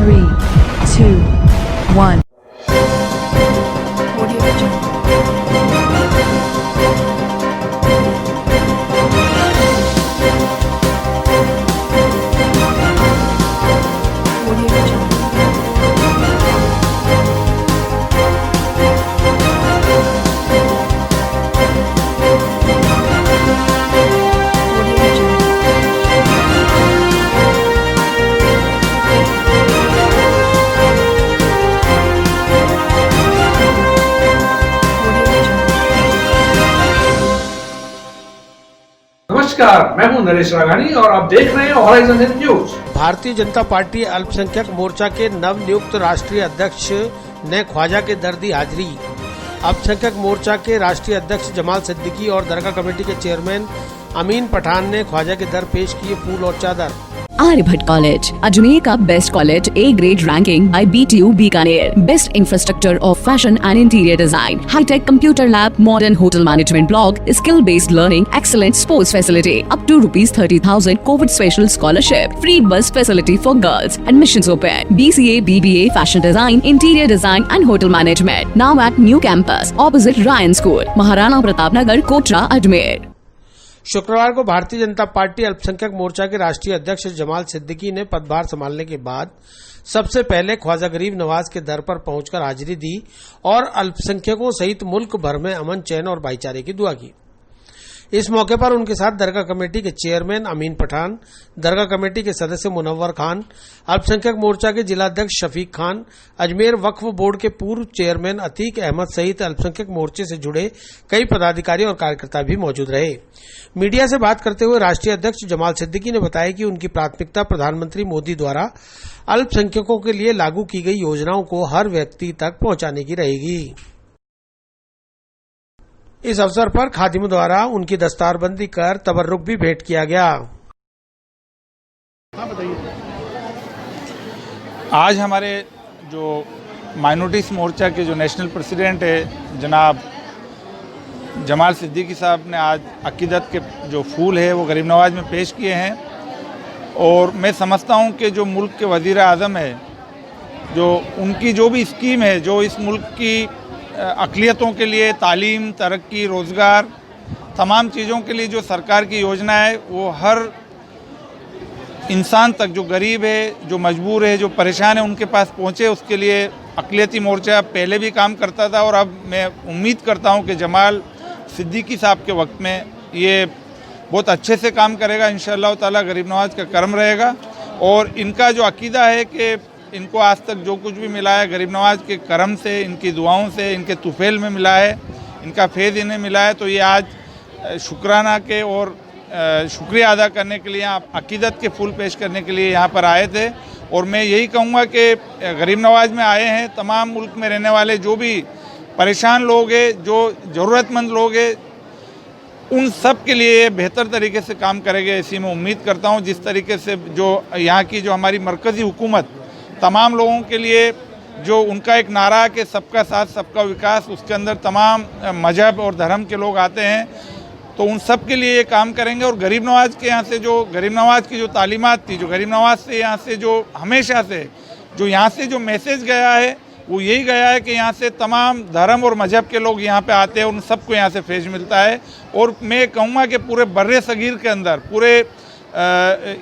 3, 2, 1. नमस्कार, मैं हूं नरेश राघानी और आप देख रहे हैं horizon news. Bharatiya Janata party अल्पसंख्यक मोर्चा के नवनियुक्त राष्ट्रीय अध्यक्ष ने ख्वाजा के दर दी हाजिरी। अल्पसंख्यक मोर्चा के राष्ट्रीय अध्यक्ष जमाल सिद्दीकी और दरगाह कमेटी के चेयरमैन अमीन पठान ने ख्वाजा के दर पेश किए फूल और चादर। आर्यभट्ट कॉलेज, अजमेर का best college, A grade ranking by BTU Bikaner, best infrastructure of fashion and interior design, hi tech computer lab, modern hotel management block, skill based learning, excellent sports facility, up to ₹30,000 covid special scholarship, free bus facility for girls, admissions open, BCA, BBA, fashion design, interior design and hotel management, now at new campus opposite Ryan school, Maharana Pratap Nagar, Kotra, Ajmer. शुक्रवार को Bharatiya Janata party अल्पसंख्यक मोर्चा के राष्ट्रीय अध्यक्ष जमाल सिद्दीकी ने पदभार संभालने के बाद सबसे पहले ख्वाजा गरीब नवाज के दर पर पहुंचकर हाजिरी दी और अल्पसंख्यकों सहित मुल्क भर में अमन, चैन और भाईचारे की दुआ की। इस मौके पर उनके साथ दरगाह कमेटी के चेयरमैन अमीन पठान, दरगाह कमेटी के सदस्य मुनव्वर खान, अल्पसंख्यक मोर्चा के जिलाध्यक्ष शफीक खान, अजमेर वक्फ बोर्ड के पूर्व चेयरमैन अतीक अहमद सहित अल्पसंख्यक मोर्चे से जुड़े कई पदाधिकारी और कार्यकर्ता भी मौजूद रहे। मीडिया से बात करते हुए राष्ट्रीय अध्यक्ष जमाल सिद्दीकी ने बताया कि उनकी प्राथमिकता प्रधानमंत्री मोदी द्वारा अल्पसंख्यकों के लिए लागू की गई योजनाओं को हर व्यक्ति तक पहुंचाने की रहेगी। इस अवसर पर खादिमों द्वारा उनकी दस्तारबंदी कर तबर्रुक भी भेंट किया गया। आज हमारे जो माइनॉरिटीज मोर्चा के जो नेशनल प्रेसिडेंट है जनाब जमाल सिद्दीकी साहब ने आज अकीदत के जो फूल है वो गरीब नवाज में पेश किए हैं और मैं समझता हूं कि जो मुल्क के वज़ीर आज़म है, जो उनकी जो भी स्कीम है, जो इस मुल्क की अक़लियतों के लिए तालीम, तरक्की, रोज़गार, तमाम चीज़ों के लिए जो सरकार की योजना है वो हर इंसान तक, जो गरीब है, जो मजबूर है, जो परेशान है, उनके पास पहुँचे। उसके लिए अक़लियती मोर्चा पहले भी काम करता था और अब मैं उम्मीद करता हूँ कि जमाल सिद्दीकी साहब के वक्त में ये बहुत अच्छे से काम करेगा। इंशाअल्लाह ताला गरीब नवाज का करम रहेगा और इनका जो अकीदा है कि इनको आज तक जो कुछ भी मिला है गरीब नवाज के करम से, इनकी दुआओं से, इनके तुफेल में मिला है, इनका फैज़ इन्हें मिला है। तो ये आज शुक्राना के और शुक्रिया अदा करने के लिए, अकीदत के फूल पेश करने के लिए यहाँ पर आए थे। और मैं यही कहूँगा कि गरीब नवाज में आए हैं तमाम मुल्क में रहने वाले जो भी परेशान लोग हैं, जो ज़रूरतमंद लोग हैं, उन सब के लिए बेहतर तरीके से काम करेंगे ऐसी मैं उम्मीद करता हूँ। जिस तरीके से जो यहाँ की जो हमारी मरकज़ी हुकूमत तमाम लोगों के लिए जो उनका एक नारा है कि सबका साथ सबका विकास, उसके अंदर तमाम मजहब और धर्म के लोग आते हैं, तो उन सब के लिए ये काम करेंगे। और गरीब नवाज के यहाँ से जो गरीब नवाज की जो तालीमात थी, जो गरीब नवाज से यहाँ से जो हमेशा से जो यहाँ से जो मैसेज गया है वो यही गया है कि यहाँ से तमाम धर्म और मजहब के लोग यहाँ पे आते हैं, उन सबको यहाँ से फैज़ मिलता है। और मैं कहूँगा कि पूरे बर्रे सगीर के अंदर, पूरे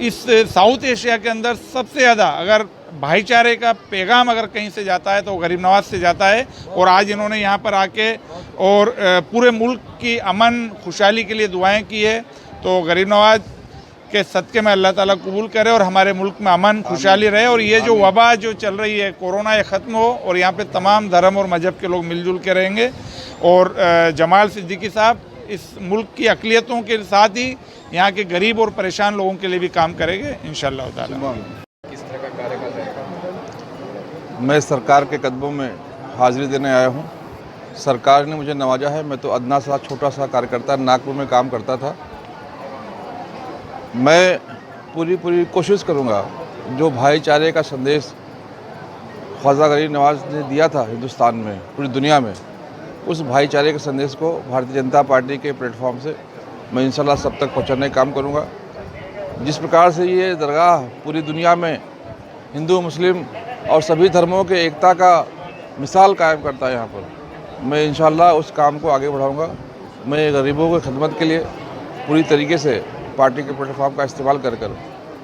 इस साउथ एशिया के अंदर सबसे ज़्यादा अगर भाईचारे का पैगाम अगर कहीं से जाता है तो गरीब नवाज से जाता है। और आज इन्होंने यहाँ पर आके और पूरे मुल्क की अमन खुशहाली के लिए दुआएं की है। तो गरीब नवाज के सदक़े में अल्लाह ताला कबूल करे और हमारे मुल्क में अमन खुशहाली रहे और ये जो वबा जो चल रही है कोरोना, ये ख़त्म हो और यहाँ पे तमाम धर्म और मजहब के लोग मिलजुल के रहेंगे। और जमाल सिद्दीकी साहब इस मुल्क की अक़लियतों के साथ ही यहाँ के गरीब और परेशान लोगों के लिए भी काम करेंगे इंशाअल्लाह ताला। किस तरह का कार्यकाल रहेगा? मैं सरकार के कदमों में हाजिरी देने आया हूँ। सरकार ने मुझे नवाजा है। मैं तो अदना सा छोटा सा कार्यकर्ता नागपुर में काम करता था। मैं पूरी कोशिश करूँगा जो भाईचारे का संदेश ख्वाजा गरीब नवाज ने दिया था हिंदुस्तान में, पूरी दुनिया में, उस भाईचारे के संदेश को भारतीय जनता पार्टी के प्लेटफॉर्म से मैं इंशाल्लाह सब तक पहुँचाने का काम करूँगा। जिस प्रकार से ये दरगाह पूरी दुनिया में हिंदू मुस्लिम और सभी धर्मों के एकता का मिसाल कायम करता है यहाँ पर। मैं इंशाल्लाह उस काम को आगे बढ़ाऊँगा। मैं गरीबों की खिदमत के लिए पूरी तरीके से पार्टी के प्लेटफॉर्म का इस्तेमाल कर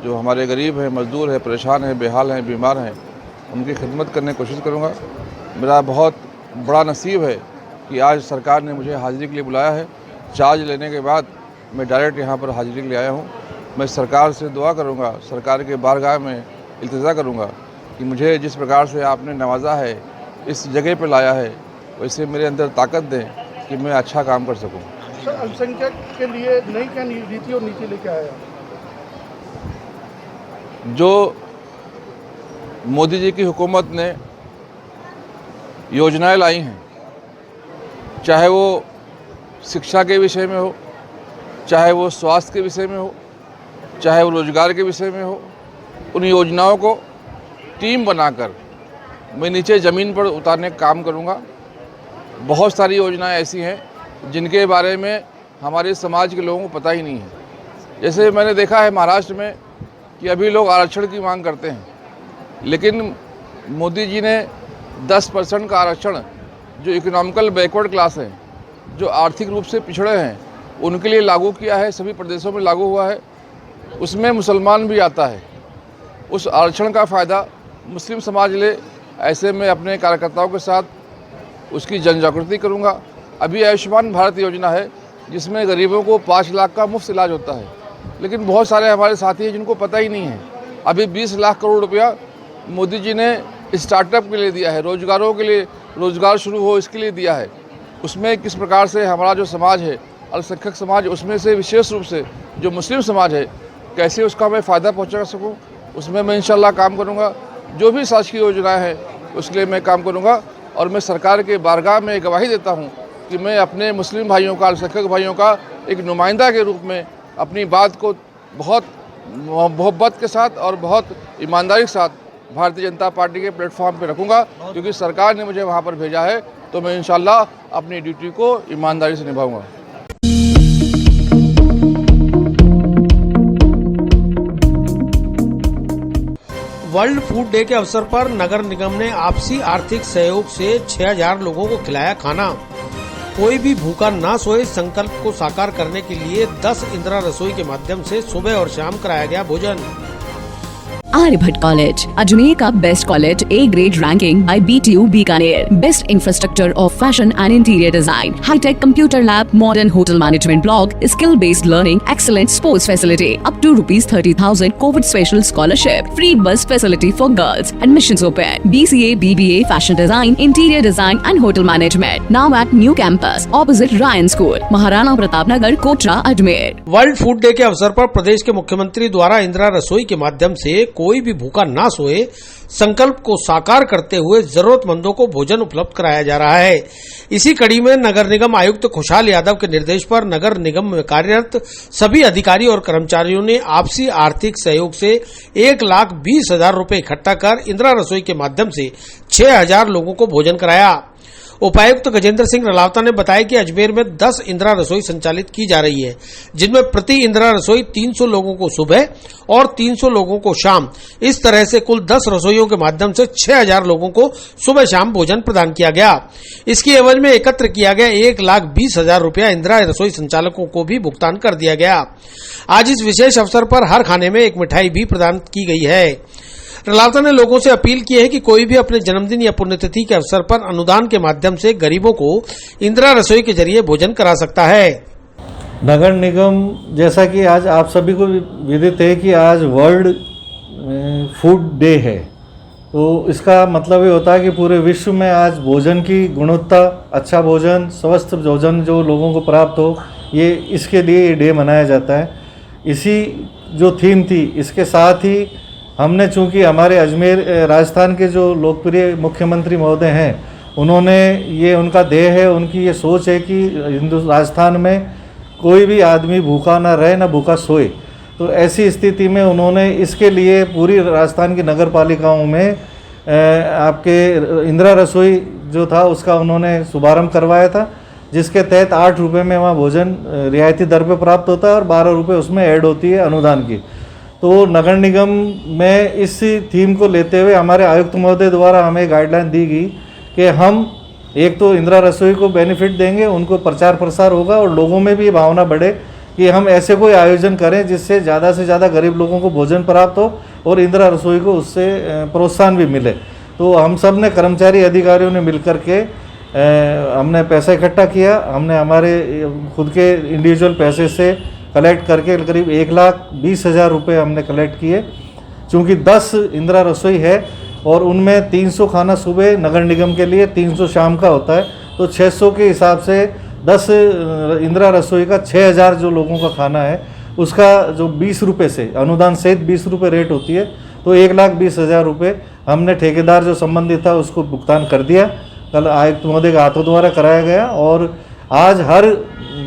जो हमारे गरीब हैं, मजदूर हैं, परेशान हैं, बेहाल हैं, बीमार हैं, उनकी खिदमत करने की कोशिश करूँगा। मेरा बहुत बड़ा नसीब है कि आज सरकार ने मुझे हाज़िरी के लिए बुलाया है। चार्ज लेने के बाद मैं डायरेक्ट यहाँ पर हाज़िरी के लिए आया हूँ। मैं सरकार से दुआ करूँगा, सरकार के बारगाह में इल्तिजा करूँगा कि मुझे जिस प्रकार से आपने नवाजा है, इस जगह पर लाया है, वैसे मेरे अंदर ताकत दें कि मैं अच्छा काम कर सकूँ। सर, अल्पसंख्यक के लिए नई क्या रीति और नीति लेके आया? जो मोदी जी की हुकूमत ने योजनाएं लाई हैं, चाहे वो शिक्षा के विषय में हो, चाहे वो स्वास्थ्य के विषय में हो, चाहे वो रोजगार के विषय में हो, उन योजनाओं को टीम बनाकर मैं नीचे ज़मीन पर उतारने का काम करूँगा। बहुत सारी योजनाएं ऐसी हैं जिनके बारे में हमारे समाज के लोगों को पता ही नहीं है। जैसे मैंने देखा है महाराष्ट्र में कि अभी लोग आरक्षण की मांग करते हैं, लेकिन मोदी जी ने 10% का आरक्षण जो इकोनॉमिकल बैकवर्ड क्लास है, जो आर्थिक रूप से पिछड़े हैं, उनके लिए लागू किया है। सभी प्रदेशों में लागू हुआ है। उसमें मुसलमान भी आता है। उस आरक्षण का फ़ायदा मुस्लिम समाज ले। ऐसे में अपने कार्यकर्ताओं के साथ उसकी जन जागृति करूँगा। अभी आयुष्मान भारत योजना है जिसमें गरीबों को 5 लाख का मुफ्त इलाज होता है, लेकिन बहुत सारे हमारे साथी हैं जिनको पता ही नहीं है। अभी 20 लाख करोड़ रुपया मोदी जी ने स्टार्टअप के लिए दिया है, रोजगारों के लिए, रोजगार शुरू हो इसके लिए दिया है। उसमें किस प्रकार से हमारा जो समाज है, अल्पसंख्यक समाज, उसमें से विशेष रूप से जो मुस्लिम समाज है, कैसे उसका मैं फ़ायदा पहुँचा सकूँ, उसमें मैं इंशाल्लाह काम करूँगा। जो भी शासकीय योजनाएँ हैं उसके लिए मैं काम करूँगा। और मैं सरकार के बारगाह में गवाही देता हूँ कि मैं अपने मुस्लिम भाइयों का, अल्पसंख्यक भाइयों का एक नुमाइंदा के रूप में अपनी बात को बहुत मोहब्बत के साथ और बहुत ईमानदारी के साथ भारतीय जनता पार्टी के प्लेटफॉर्म पे रखूँगा, क्योंकि सरकार ने मुझे वहाँ पर भेजा है। तो मैं इंशाल्लाह अपनी ड्यूटी को ईमानदारी से निभाऊँगा। वर्ल्ड फूड डे के अवसर पर नगर निगम ने आपसी आर्थिक सहयोग से 6000 लोगों को खिलाया खाना। कोई भी भूखा ना सोए संकल्प को साकार करने के लिए 10 इंदिरा रसोई के माध्यम से सुबह और शाम कराया गया भोजन। आर्यभट्ट कॉलेज, अजमेर का best college, A grade ranking by BTU Bikaner, best infrastructure of fashion and interior design, hi tech computer lab, modern hotel management block, skill based learning, excellent sports facility, up to ₹30,000 covid special scholarship, free bus facility for girls, admissions open, BCA, BBA, fashion design, interior design and hotel management, now at new campus opposite Ryan school, Maharana Pratap Nagar, Kotra, Ajmer. World food day के अवसर पर प्रदेश के मुख्यमंत्री द्वारा इंदिरा रसोई के माध्यम से कोई भी भूखा ना सोए संकल्प को साकार करते हुए जरूरतमंदों को भोजन उपलब्ध कराया जा रहा है। इसी कड़ी में नगर निगम आयुक्त खुशहाल यादव के निर्देश पर नगर निगम में कार्यरत सभी अधिकारी और कर्मचारियों ने आपसी आर्थिक सहयोग से 1,20,000 रुपए इकट्ठा कर इंदिरा रसोई के माध्यम से 6000 लोगों को भोजन कराया। उपायुक्त गजेंद्र सिंह रलावता ने बताया कि अजमेर में 10 इंदिरा रसोई संचालित की जा रही है, जिनमें प्रति इंदिरा रसोई 300 लोगों को सुबह और 300 लोगों को शाम, इस तरह से कुल 10 रसोइयों के माध्यम से 6000 लोगों को सुबह शाम भोजन प्रदान किया गया। इसकी एवज में एकत्र किया गया 1,20,000 रुपया इंदिरा रसोई संचालकों को भी भुगतान कर दिया गया। आज इस विशेष अवसर पर हर खाने में एक मिठाई भी प्रदान की गई है। रलावता ने लोगों से अपील की है कि कोई भी अपने जन्मदिन या पुण्यतिथि के अवसर पर अनुदान के माध्यम से गरीबों को इंदिरा रसोई के जरिए भोजन करा सकता है। नगर निगम, जैसा कि आज आप सभी को विदित है कि आज वर्ल्ड फूड डे है, तो इसका मतलब ये होता है कि पूरे विश्व में आज भोजन की गुणवत्ता, अच्छा भोजन, स्वस्थ भोजन जो लोगों को प्राप्त हो, ये इसके लिए ये डे मनाया जाता है। इसी जो थीम थी, इसके साथ ही हमने, चूंकि हमारे अजमेर राजस्थान के जो लोकप्रिय मुख्यमंत्री महोदय हैं, उन्होंने ये उनका ध्येय है, उनकी ये सोच है कि राजस्थान में कोई भी आदमी भूखा ना रहे, ना भूखा सोए। तो ऐसी स्थिति में उन्होंने इसके लिए पूरी राजस्थान की नगर पालिकाओं में आपके इंदिरा रसोई जो था उसका उन्होंने शुभारंभ करवाया था, जिसके तहत 8 रुपये में वहाँ भोजन रियायती दर पर प्राप्त होता है और 12 रुपये उसमें ऐड होती है अनुदान की। तो नगर निगम में इस थीम को लेते हुए हमारे आयुक्त महोदय द्वारा हमें गाइडलाइन दी गई कि हम एक तो इंदिरा रसोई को बेनिफिट देंगे, उनको प्रचार प्रसार होगा और लोगों में भी ये भावना बढ़े कि हम ऐसे कोई आयोजन करें जिससे ज़्यादा से ज़्यादा गरीब लोगों को भोजन प्राप्त हो और इंदिरा रसोई को उससे प्रोत्साहन भी मिले। तो हम सब ने कर्मचारी अधिकारियों ने मिलकर के हमने पैसा इकट्ठा किया। हमने हमारे खुद के इंडिविजुअल पैसे से कलेक्ट करके करीब 1,20,000 रुपये हमने कलेक्ट किए। चूँकि 10 इंदिरा रसोई है और उनमें 300 खाना सुबह नगर निगम के लिए, 300 शाम का होता है, तो 600 के हिसाब से 10 इंदिरा रसोई का 6,000 जो लोगों का खाना है उसका जो 20 रुपये से अनुदान सहित 20 रुपये रेट होती है, तो 1,20,000 रुपये हमने ठेकेदार जो संबंधित था उसको भुगतान कर दिया। कल आयुक्त महोदय के हाथों द्वारा कराया गया और आज हर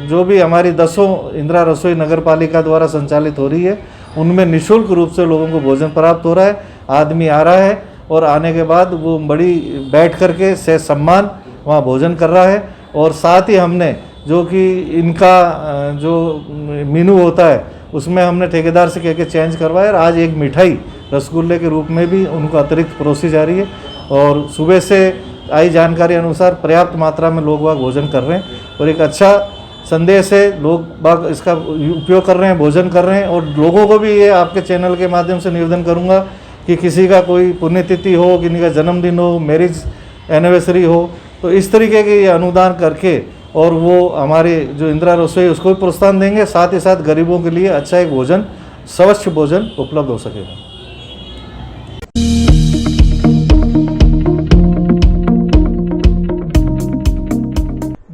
जो भी हमारी 10 इंदिरा रसोई नगर पालिका द्वारा संचालित हो रही है उनमें निःशुल्क रूप से लोगों को भोजन प्राप्त हो रहा है। आदमी आ रहा है और आने के बाद वो बड़ी बैठ करके से सम्मान वहाँ भोजन कर रहा है। और साथ ही हमने जो कि इनका जो मेनू होता है उसमें हमने ठेकेदार से कह के चेंज करवाया और आज एक मिठाई रसगुल्ले के रूप में भी उनको अतिरिक्त परोसी जा रही है। और सुबह से आई जानकारी अनुसार पर्याप्त मात्रा में लोग वहाँ भोजन कर रहे हैं और एक अच्छा संदेश है, लोग बाग इसका उपयोग कर रहे हैं, भोजन कर रहे हैं। और लोगों को भी ये आपके चैनल के माध्यम से निवेदन करूँगा कि किसी का कोई पुण्यतिथि हो, किसी का जन्मदिन हो, मैरिज एनिवर्सरी हो, तो इस तरीके के ये अनुदान करके और वो हमारे जो इंदिरा रसोई उसको भी प्रोत्साहन देंगे। साथ ही साथ गरीबों के लिए अच्छा एक भोजन, स्वच्छ भोजन उपलब्ध हो सकेगा।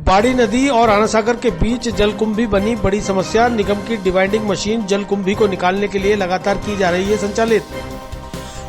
बाड़ी नदी और आनासागर के बीच जलकुंभी बनी बड़ी समस्या। निगम की डिवाइडिंग मशीन जलकुंभी को निकालने के लिए लगातार की जा रही है संचालित।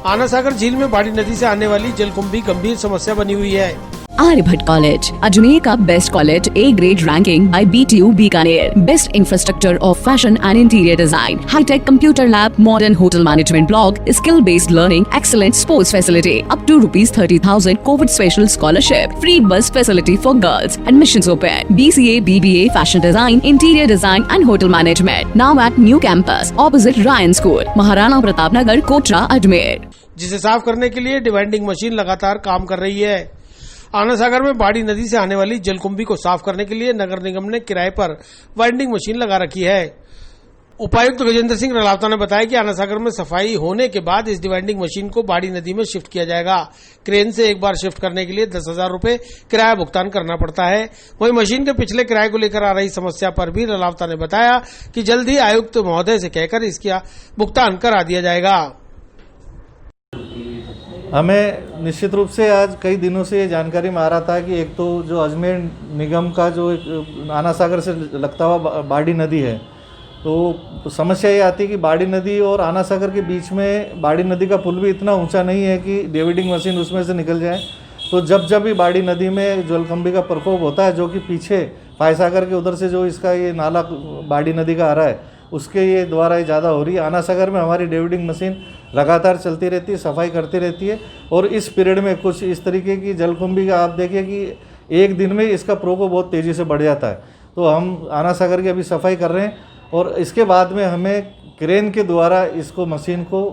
आनासागर झील में बाड़ी नदी से आने वाली जलकुंभी गंभीर समस्या बनी हुई है। आर्यभट्ट कॉलेज, अजमेर का best college, A grade ranking by BTU Bikaner, best infrastructure of fashion and interior design, hi tech computer lab, modern hotel management block, skill based learning, excellent sports facility, up to ₹30,000 covid special scholarship, free bus facility for girls, admissions open, BCA, BBA, fashion design, interior design and hotel management, now at new campus opposite Ryan school, Maharana Pratap Nagar, Kotra, Ajmer. जिसे साफ करने के लिए dividing machine लगातार काम कर रही है। आनासागर में बाड़ी नदी से आने वाली जलकुंभी को साफ करने के लिए नगर निगम ने किराए पर वाइंडिंग मशीन लगा रखी है। उपायुक्त गजेंद्र सिंह रलावता ने बताया कि आनासागर में सफाई होने के बाद इस डिवाइडिंग मशीन को बाड़ी नदी में शिफ्ट किया जाएगा। क्रेन से एक बार शिफ्ट करने के लिए 10,000 रुपए किराया भुगतान करना पड़ता है। वहीं मशीन के पिछले किराए को लेकर आ रही समस्या पर भी रलावता ने बताया कि जल्द ही आयुक्त महोदय से कहकर इसका भुगतान करा दिया जाएगा। हमें निश्चित रूप से आज कई दिनों से ये जानकारी में आ रहा था कि एक तो जो अजमेर निगम का जो एक आनासागर से लगता हुआ बाड़ी नदी है, तो समस्या ये आती है कि बाड़ी नदी और आनासागर के बीच में बाड़ी नदी का पुल भी इतना ऊंचा नहीं है कि डिवाइडिंग मशीन उसमें से निकल जाए। तो जब भी बाड़ी नदी में जलकुंभी का प्रकोप होता है, जो कि पीछे फायसागर के उधर से जो इसका ये नाला बाड़ी नदी का आ रहा है उसके ये द्वारा ये ज़्यादा हो रही है। आनासागर में हमारी डिवाइडिंग मशीन लगातार चलती रहती है, सफाई करती रहती है और इस पीरियड में कुछ इस तरीके की जलकुंभी का आप देखिए कि एक दिन में इसका प्रकोप बहुत तेज़ी से बढ़ जाता है। तो हम आनासागर की अभी सफाई कर रहे हैं और इसके बाद में हमें क्रेन के द्वारा इसको मशीन को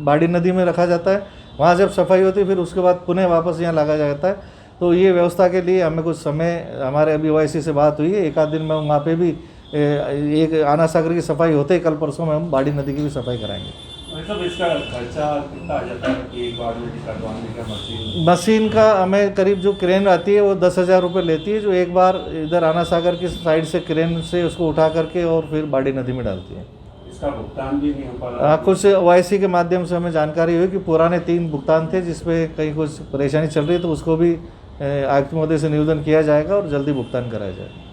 बाड़ी नदी में रखा जाता है। वहाँ जब सफाई होती है फिर उसके बाद पुनः वापस यहाँ लगा जाता है। तो ये व्यवस्था के लिए हमें कुछ समय, हमारे अभी OIC से बात हुई है, एक आध दिन में वहाँ पे भी एक आनासागर की सफाई होते ही कल परसों में हम बाड़ी नदी की भी सफाई कराएंगे। मतलब इसका खर्चा कितना आ जाता है एक बार में करवाने का? मशीन का हमें करीब जो क्रेन आती है वो 10,000 रुपये लेती है, जो एक बार इधर आनासागर की साइड से क्रेन से उसको उठा करके और फिर बाड़ी नदी में डालती है। इसका भुगतान भी नहीं हो पा रहा? कुछ OIC के माध्यम से हमें जानकारी हुई कि पुराने 3 भुगतान थे जिसपे कहीं कुछ परेशानी चल रही है, तो उसको भी आयुक्त महोदय से निवेदन किया जाएगा और जल्दी भुगतान कराया जाएगा।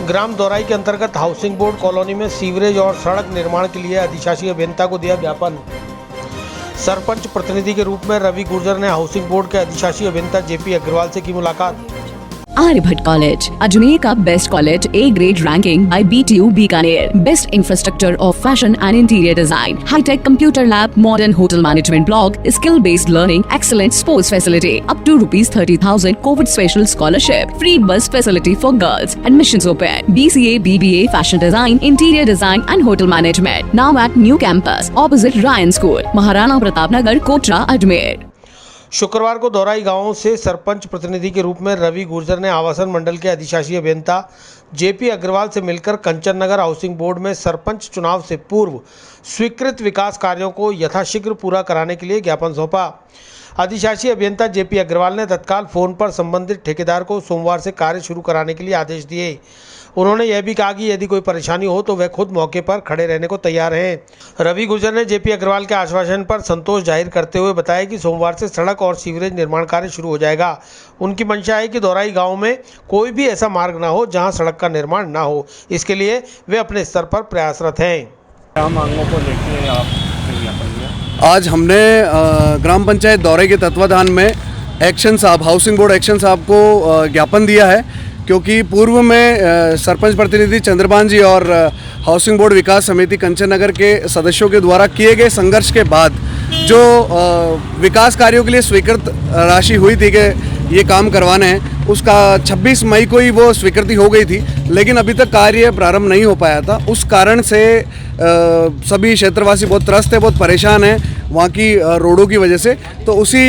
ग्राम दौराई के अंतर्गत हाउसिंग बोर्ड कॉलोनी में सीवरेज और सड़क निर्माण के लिए अधिशासी अभियंता को दिया ज्ञापन। सरपंच प्रतिनिधि के रूप में रवि गुर्जर ने हाउसिंग बोर्ड के अधिशासी अभियंता जेपी अग्रवाल से की मुलाकात। आर्यभट्ट कॉलेज, अजमेर का best college, A grade ranking by BTU Bikaner, best infrastructure of fashion and interior design, hi tech computer lab, modern hotel management block, skill based learning, excellent sports facility, up to ₹30,000 covid special scholarship, free bus facility for girls, admissions open, BCA, BBA, fashion design, interior design and hotel management, now at new campus opposite Ryan school, Maharana Pratap Nagar, Kotra, Ajmer. शुक्रवार को दौराई गांव से सरपंच प्रतिनिधि के रूप में रवि गुर्जर ने आवासन मंडल के अधिशासी अभियंता जेपी अग्रवाल से मिलकर कंचन नगर हाउसिंग बोर्ड में सरपंच चुनाव से पूर्व स्वीकृत विकास कार्यों को यथाशीघ्र पूरा कराने के लिए ज्ञापन सौंपा। अधिशासी अभियंता जेपी अग्रवाल ने तत्काल फोन पर संबंधित ठेकेदार को सोमवार से कार्य शुरू कराने के लिए आदेश दिए। उन्होंने यह भी कहा कि यदि कोई परेशानी हो तो वह खुद मौके पर खड़े रहने को तैयार हैं। रवि गुर्जर ने जेपी अग्रवाल के आश्वासन पर संतोष जाहिर करते हुए बताया कि सोमवार से सड़क और सीवरेज निर्माण कार्य शुरू हो जाएगा। उनकी मंशा है कि दौराई गांव में कोई भी ऐसा मार्ग न हो जहां सड़क का निर्माण न हो। इसके लिए वे अपने स्तर पर प्रयासरत हैं। मांगों को लेकर आप आज हमने ग्राम पंचायत दौरे के तत्वाधान में एक्शन साहब, हाउसिंग बोर्ड एक्शन साहब को ज्ञापन दिया है, क्योंकि पूर्व में सरपंच प्रतिनिधि चंद्रभान जी और हाउसिंग बोर्ड विकास समिति कंचन नगर के सदस्यों के द्वारा किए गए संघर्ष के बाद जो विकास कार्यों के लिए स्वीकृत राशि हुई थी कि ये काम करवाने हैं, उसका 26 मई को ही वो स्वीकृति हो गई थी, लेकिन अभी तक कार्य प्रारंभ नहीं हो पाया था। उस कारण से सभी क्षेत्रवासी बहुत त्रस्त है, बहुत परेशान हैं वहाँ की रोडों की वजह से। तो उसी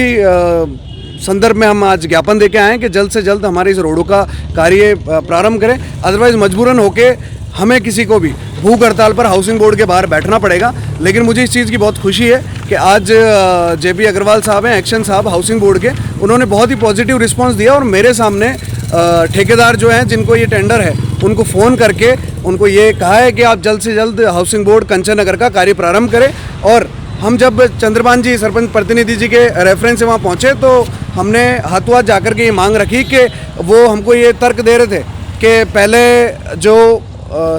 संदर्भ में हम आज ज्ञापन देके आए हैं कि जल्द से जल्द हमारे इस रोडों का कार्य प्रारंभ करें, अदरवाइज़ मजबूरन होके हमें किसी को भी भूख हड़ताल पर हाउसिंग बोर्ड के बाहर बैठना पड़ेगा। लेकिन मुझे इस चीज़ की बहुत खुशी है कि आज जेपी अग्रवाल साहब हैं, एक्शन साहब हाउसिंग बोर्ड के, उन्होंने बहुत ही पॉजिटिव रिस्पांस दिया और मेरे सामने ठेकेदार जो हैं जिनको ये टेंडर है उनको फ़ोन करके उनको ये कहा है कि आप जल्द से जल्द हाउसिंग बोर्ड कंचन नगर का कार्य प्रारंभ करें। और हम जब चंद्रभान जी सरपंच प्रतिनिधि जी के रेफरेंस से वहाँ पहुँचे तो हमने हाथों हाथ जाकर के ये मांग रखी कि वो हमको ये तर्क दे रहे थे कि पहले जो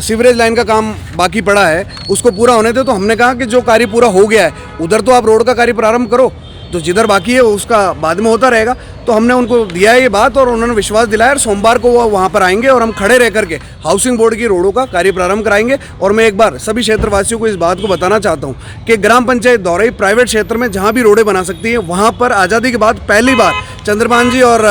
सीवरेज लाइन का काम बाकी पड़ा है उसको पूरा होने दे। तो हमने कहा कि जो कार्य पूरा हो गया है उधर तो आप रोड का कार्य प्रारंभ करो, तो जिधर बाकी है उसका बाद में होता रहेगा। तो हमने उनको दिया है ये बात और उन्होंने विश्वास दिलाया और सोमवार को वो वहाँ पर आएंगे और हम खड़े रह करके हाउसिंग बोर्ड की रोडों का कार्य प्रारंभ कराएंगे। और मैं एक बार सभी क्षेत्रवासियों को इस बात को बताना चाहता हूँ कि ग्राम पंचायत दौराई प्राइवेट क्षेत्र में जहाँ भी रोडें बना सकती है वहाँ पर आज़ादी के बाद पहली बार चंद्रभान जी और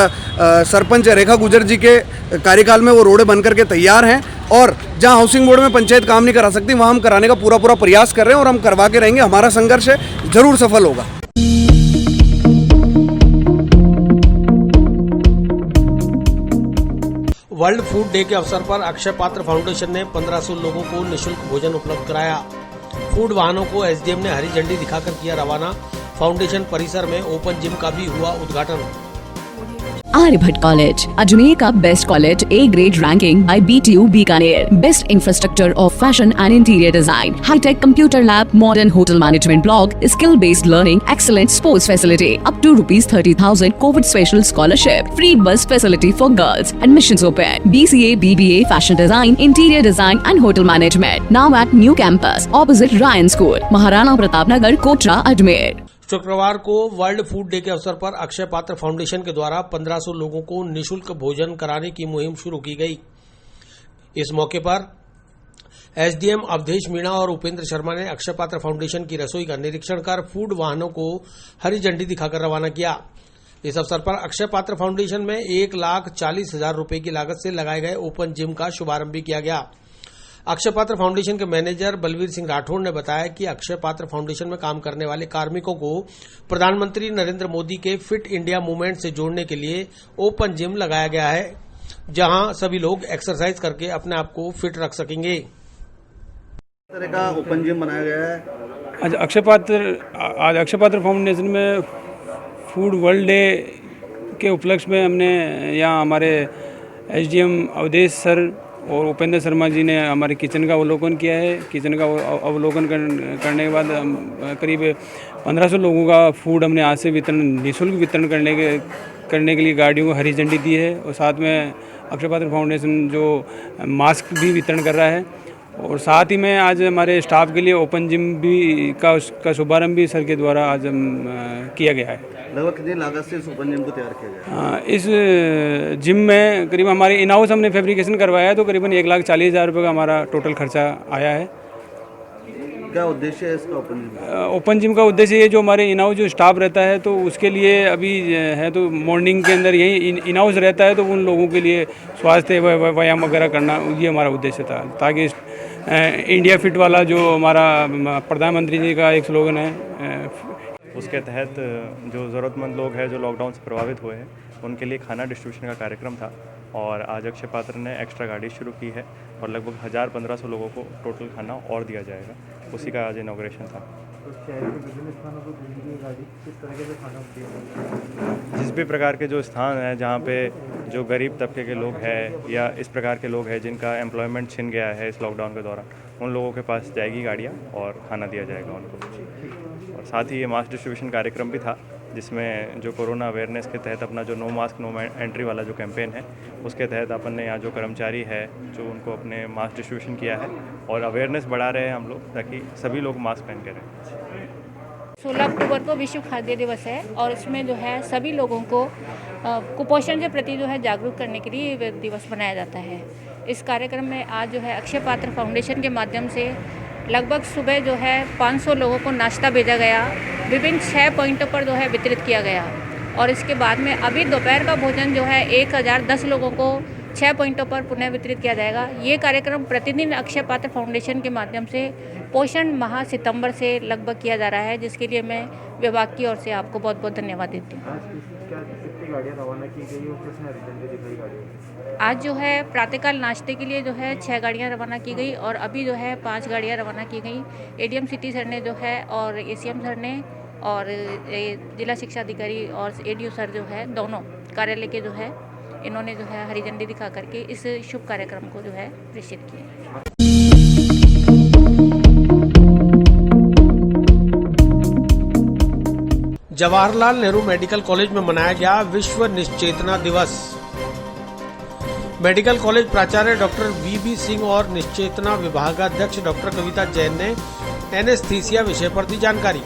सरपंच रेखा गुर्जर जी के कार्यकाल में वो रोडें बन करके तैयार हैं। और जहाँ हाउसिंग बोर्ड में पंचायत काम नहीं करा सकती वहाँ हम कराने का पूरा प्रयास कर रहे हैं और हम करवा के रहेंगे। हमारा संघर्ष है जरूर सफल होगा। वर्ल्ड फूड डे के अवसर पर अक्षय पात्र फाउंडेशन ने 1500 लोगों को निःशुल्क भोजन उपलब्ध कराया। फूड वाहनों को एसडीएम ने हरी झंडी दिखाकर किया रवाना। फाउंडेशन परिसर में ओपन जिम का भी हुआ उद्घाटन। आर्यभट्ट कॉलेज, अजमेर का best college, A grade ranking by BTU Bikaner, best infrastructure of fashion and interior design, hi tech computer lab, modern hotel management block, skill based learning, excellent sports facility, up to ₹30,000 covid special scholarship, free bus facility for girls, admissions open, BCA, BBA, fashion design, interior design and hotel management, now at new campus opposite Ryan school, Maharana Pratap Nagar, Kotra, Ajmer. शुक्रवार को world food day के अवसर पर अक्षय पात्र foundation के द्वारा 1500 लोगों को निःशुल्क भोजन कराने की मुहिम शुरू की गई। इस मौके पर एसडीएम अवधेश मीणा और उपेंद्र शर्मा ने अक्षय पात्र फाउंडेशन की रसोई का निरीक्षण कर फूड वाहनों को हरी झंडी दिखाकर रवाना किया। इस अवसर पर अक्षय पात्र फाउंडेशन में 1,40,000 रुपए की लागत से लगाए गए ओपन जिम का शुभारंभ भी किया गया। अक्षय पात्र फाउंडेशन के मैनेजर बलवीर सिंह राठौड़ ने बताया कि अक्षय पात्र फाउंडेशन में काम करने वाले कार्मिकों को प्रधानमंत्री नरेंद्र मोदी के फिट इंडिया मूवमेंट से जोड़ने के लिए ओपन जिम लगाया गया है, जहां सभी लोग एक्सरसाइज करके अपने आप को फिट रख सकेंगे। तरह का ओपन जिम बनाया गया है। आज अक्षय पात्र फाउंडेशन में फूड वर्ल्ड डे के उपलक्ष्य में हमने यहाँ हमारे एसडीएम अवधेश सर और उपेंद्र शर्मा जी ने हमारे किचन का अवलोकन किया है। किचन का अवलोकन करने के बाद करीब 1500 लोगों का फूड हमने आज से निःशुल्क वितरण करने के लिए गाड़ियों को हरी झंडी दी है। और साथ में अक्षय पात्र फाउंडेशन जो मास्क भी वितरण कर रहा है और साथ ही में आज हमारे स्टाफ के लिए ओपन जिम भी का उसका शुभारंभ भी सर के द्वारा आज किया गया है। लगभग कितनी लागत से इस ओपन जिम को तैयार किया गया? इस जिम में करीब हमारे इन हाउस हमने फैब्रिकेशन करवाया है तो करीबन 1,40,000 रुपये का हमारा टोटल खर्चा आया है। क्या उद्देश्य है इसका ओपन जिम? ओपन जिम का उद्देश्य ये जो हमारे इन हाउस जो स्टाफ रहता है तो उसके लिए अभी है तो मॉर्निंग के अंदर यही इन हाउस रहता है तो उन लोगों के लिए स्वास्थ्य व्यायाम वगैरह करना ये हमारा उद्देश्य था, ताकि इंडिया फिट वाला जो हमारा प्रधानमंत्री जी का एक स्लोगन है उसके तहत जो ज़रूरतमंद लोग हैं जो लॉकडाउन से प्रभावित हुए हैं उनके लिए खाना डिस्ट्रीब्यूशन का कार्यक्रम था और आज अक्षय पात्र ने एक्स्ट्रा गाड़ी शुरू की है और लगभग 1,000-1,500 लोगों को टोटल खाना और दिया जाएगा, उसी का आज इनॉग्रेशन था। जिस भी प्रकार के जो स्थान हैं जहाँ पे जो गरीब तबके के लोग हैं या इस प्रकार के लोग हैं जिनका एम्प्लॉयमेंट छिन गया है इस लॉकडाउन के दौरान, उन लोगों के पास जाएगी गाड़ियाँ और खाना दिया जाएगा उनको। और साथ ही ये मास डिस्ट्रीब्यूशन कार्यक्रम भी था जिसमें जो कोरोना अवेयरनेस के तहत अपना जो नो मास्क नो एंट्री वाला जो कैंपेन है उसके तहत अपन ने यहाँ जो कर्मचारी है जो उनको अपने मास्क डिस्ट्रीब्यूशन किया है और अवेयरनेस बढ़ा रहे हैं हम लोग ताकि सभी लोग मास्क पहन के रहें। 16 अक्टूबर को विश्व खाद्य दिवस है और इसमें जो है सभी लोगों को कुपोषण के प्रति जो है जागरूक करने के लिए दिवस मनाया जाता है। इस कार्यक्रम में आज जो है अक्षय पात्र फाउंडेशन के माध्यम से लगभग सुबह जो है 500 लोगों को नाश्ता भेजा गया, विभिन्न 6 पॉइंटों पर जो है वितरित किया गया और इसके बाद में अभी दोपहर का भोजन जो है 1,010 लोगों को 6 पॉइंटों पर पुनः वितरित किया जाएगा। ये कार्यक्रम प्रतिदिन अक्षय पात्र फाउंडेशन के माध्यम से पोषण माह सितंबर से लगभग किया जा रहा है, जिसके लिए मैं विभाग की ओर से आपको बहुत बहुत धन्यवाद देती हूँ। आज जो है प्रातःकाल नाश्ते के लिए जो है 6 गाड़ियाँ रवाना की गई और अभी जो है 5 गाड़ियाँ रवाना की गई। एडीएम सिटी सर ने जो है और एसीएम सर ने और जिला शिक्षा अधिकारी और एडीओ सर जो है दोनों कार्यालय के जो है इन्होंने जो है हरी झंडी दिखा करके इस शुभ कार्यक्रम को जो है प्रेषित किया। जवाहरलाल नेहरू मेडिकल कॉलेज में मनाया गया विश्व निश्चेतना दिवस। मेडिकल कॉलेज प्राचार्य डॉक्टर वीबी सिंह और निश्चेतना विभागाध्यक्ष डॉक्टर कविता जैन ने एनेस्थीसिया विषय पर दी जानकारी।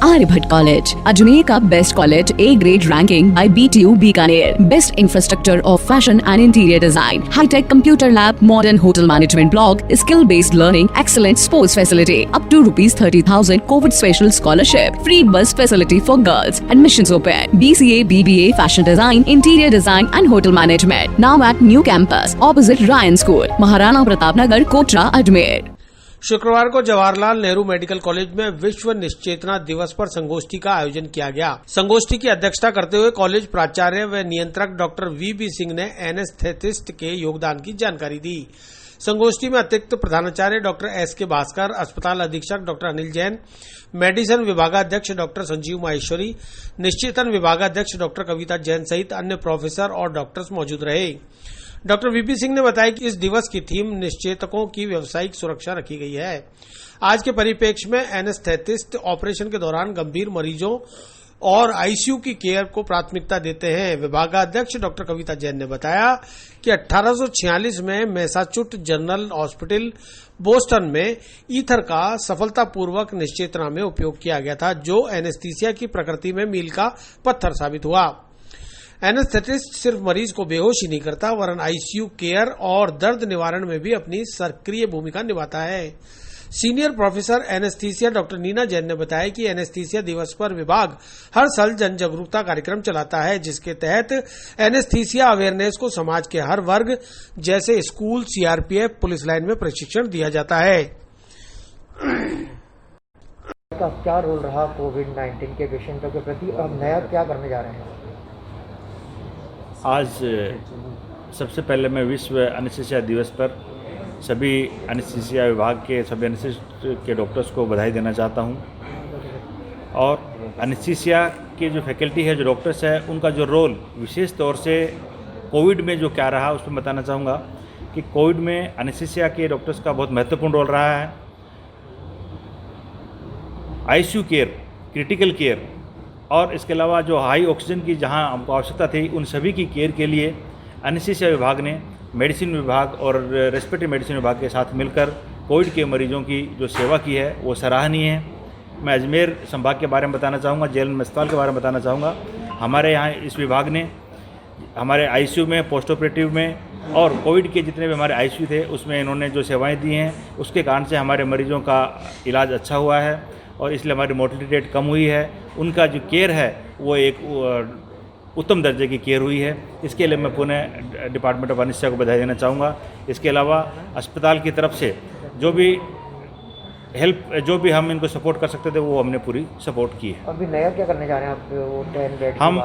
आर्यभट्ट कॉलेज, अजमेर का best college, A grade ranking by BTU Bikaner, best infrastructure of fashion and interior design, hi tech computer lab, modern hotel management block, skill based learning, excellent sports facility, up to ₹30,000 covid special scholarship, free bus facility for girls, admissions open, BCA, BBA, fashion design, interior design and hotel management, now at new campus opposite Ryan school, Maharana Pratap Nagar, Kotra, Ajmer. शुक्रवार को Jawaharlal Nehru medical college में विश्व निश्चेतना दिवस पर संगोष्ठी का आयोजन किया गया। संगोष्ठी की अध्यक्षता करते हुए कॉलेज प्राचार्य व नियंत्रक डॉक्टर वीबी सिंह ने एनेस्थेटिस्ट के योगदान की जानकारी दी। संगोष्ठी में अतिरिक्त प्रधानाचार्य डॉक्टर SK भास्कर, अस्पताल अधीक्षक डॉक्टर अनिल जैन, मेडिसिन विभागाध्यक्ष डॉक्टर संजीव माहेश्वरी, निश्चेतन विभागाध्यक्ष डॉक्टर कविता जैन सहित अन्य प्रोफेसर और डॉक्टर्स मौजूद रहे। डॉक्टर वीपी सिंह ने बताया कि इस दिवस की थीम निश्चेतकों की व्यावसायिक सुरक्षा रखी गई है। आज के परिप्रेक्ष्य में एनेस्थेटिस्ट ऑपरेशन के दौरान गंभीर मरीजों और आईसीयू की केयर को प्राथमिकता देते हैं। विभागाध्यक्ष डॉक्टर कविता जैन ने बताया कि 1846 में मैसाचुसेट्स जनरल हॉस्पिटल बोस्टन में ईथर का सफलतापूर्वक निश्चेतना में उपयोग किया गया था, जो एनेस्थीसिया की प्रकृति में मील का पत्थर साबित हुआ। एनेस्थेटिस्ट सिर्फ मरीज को बेहोश ही नहीं करता वरन आईसीयू केयर और दर्द निवारण में भी अपनी सक्रिय भूमिका निभाता है। Senior professor anaesthesia doctor Neena Jain ने बताया कि एनेस्थीसिया दिवस पर विभाग हर साल जन जागरूकता कार्यक्रम चलाता है, जिसके तहत एनेस्थीसिया अवेयरनेस को समाज के हर वर्ग जैसे स्कूल, सीआरपीएफ, पुलिस लाइन में प्रशिक्षण दिया जाता है। का क्या रोल रहा कोविड-19 के पेशेंटों के प्रति और नया क्या करने जा रहे हैं? आज सबसे पहले मैं विश्व एनेस्थीसिया दिवस पर सभी एनेस्थीसिया विभाग के सभी एनेस्थीसिस्ट के डॉक्टर्स को बधाई देना चाहता हूं और एनेस्थीसिया के जो फैकल्टी है, जो डॉक्टर्स है, उनका जो रोल विशेष तौर से कोविड में जो क्या रहा उस पर बताना चाहूँगा कि कोविड में एनेस्थीसिया के डॉक्टर्स का बहुत महत्वपूर्ण रोल रहा है। आईसीयू केयर, क्रिटिकल केयर और इसके अलावा जो हाई ऑक्सीजन की जहां हमको आवश्यकता थी उन सभी की केयर के लिए एनेस्थीसिया विभाग ने मेडिसिन विभाग और रेस्पिरेटरी मेडिसिन विभाग के साथ मिलकर कोविड के मरीजों की जो सेवा की है वो सराहनीय है। मैं अजमेर संभाग के बारे में बताना चाहूँगा, जेल अस्पताल के बारे में बताना चाहूँगा। हमारे यहाँ इस विभाग ने हमारे आईसीयू में, पोस्ट ऑपरेटिव में और कोविड के जितने भी हमारे आईसीयू थे उसमें इन्होंने जो सेवाएं दी हैं उसके कारण से हमारे मरीजों का इलाज अच्छा हुआ है और इसलिए हमारी मोर्टेलिटी रेट कम हुई है। उनका जो केयर है वो एक उत्तम दर्जे की केयर हुई है। इसके लिए मैं पुणे डिपार्टमेंट ऑफ एनेस्थीसिया को बधाई देना चाहूँगा। इसके अलावा अस्पताल की तरफ से जो भी हम इनको सपोर्ट कर सकते थे वो हमने पूरी सपोर्ट की है। अभी नया क्या करने जा रहे हैं आप? वो 10 बेड हम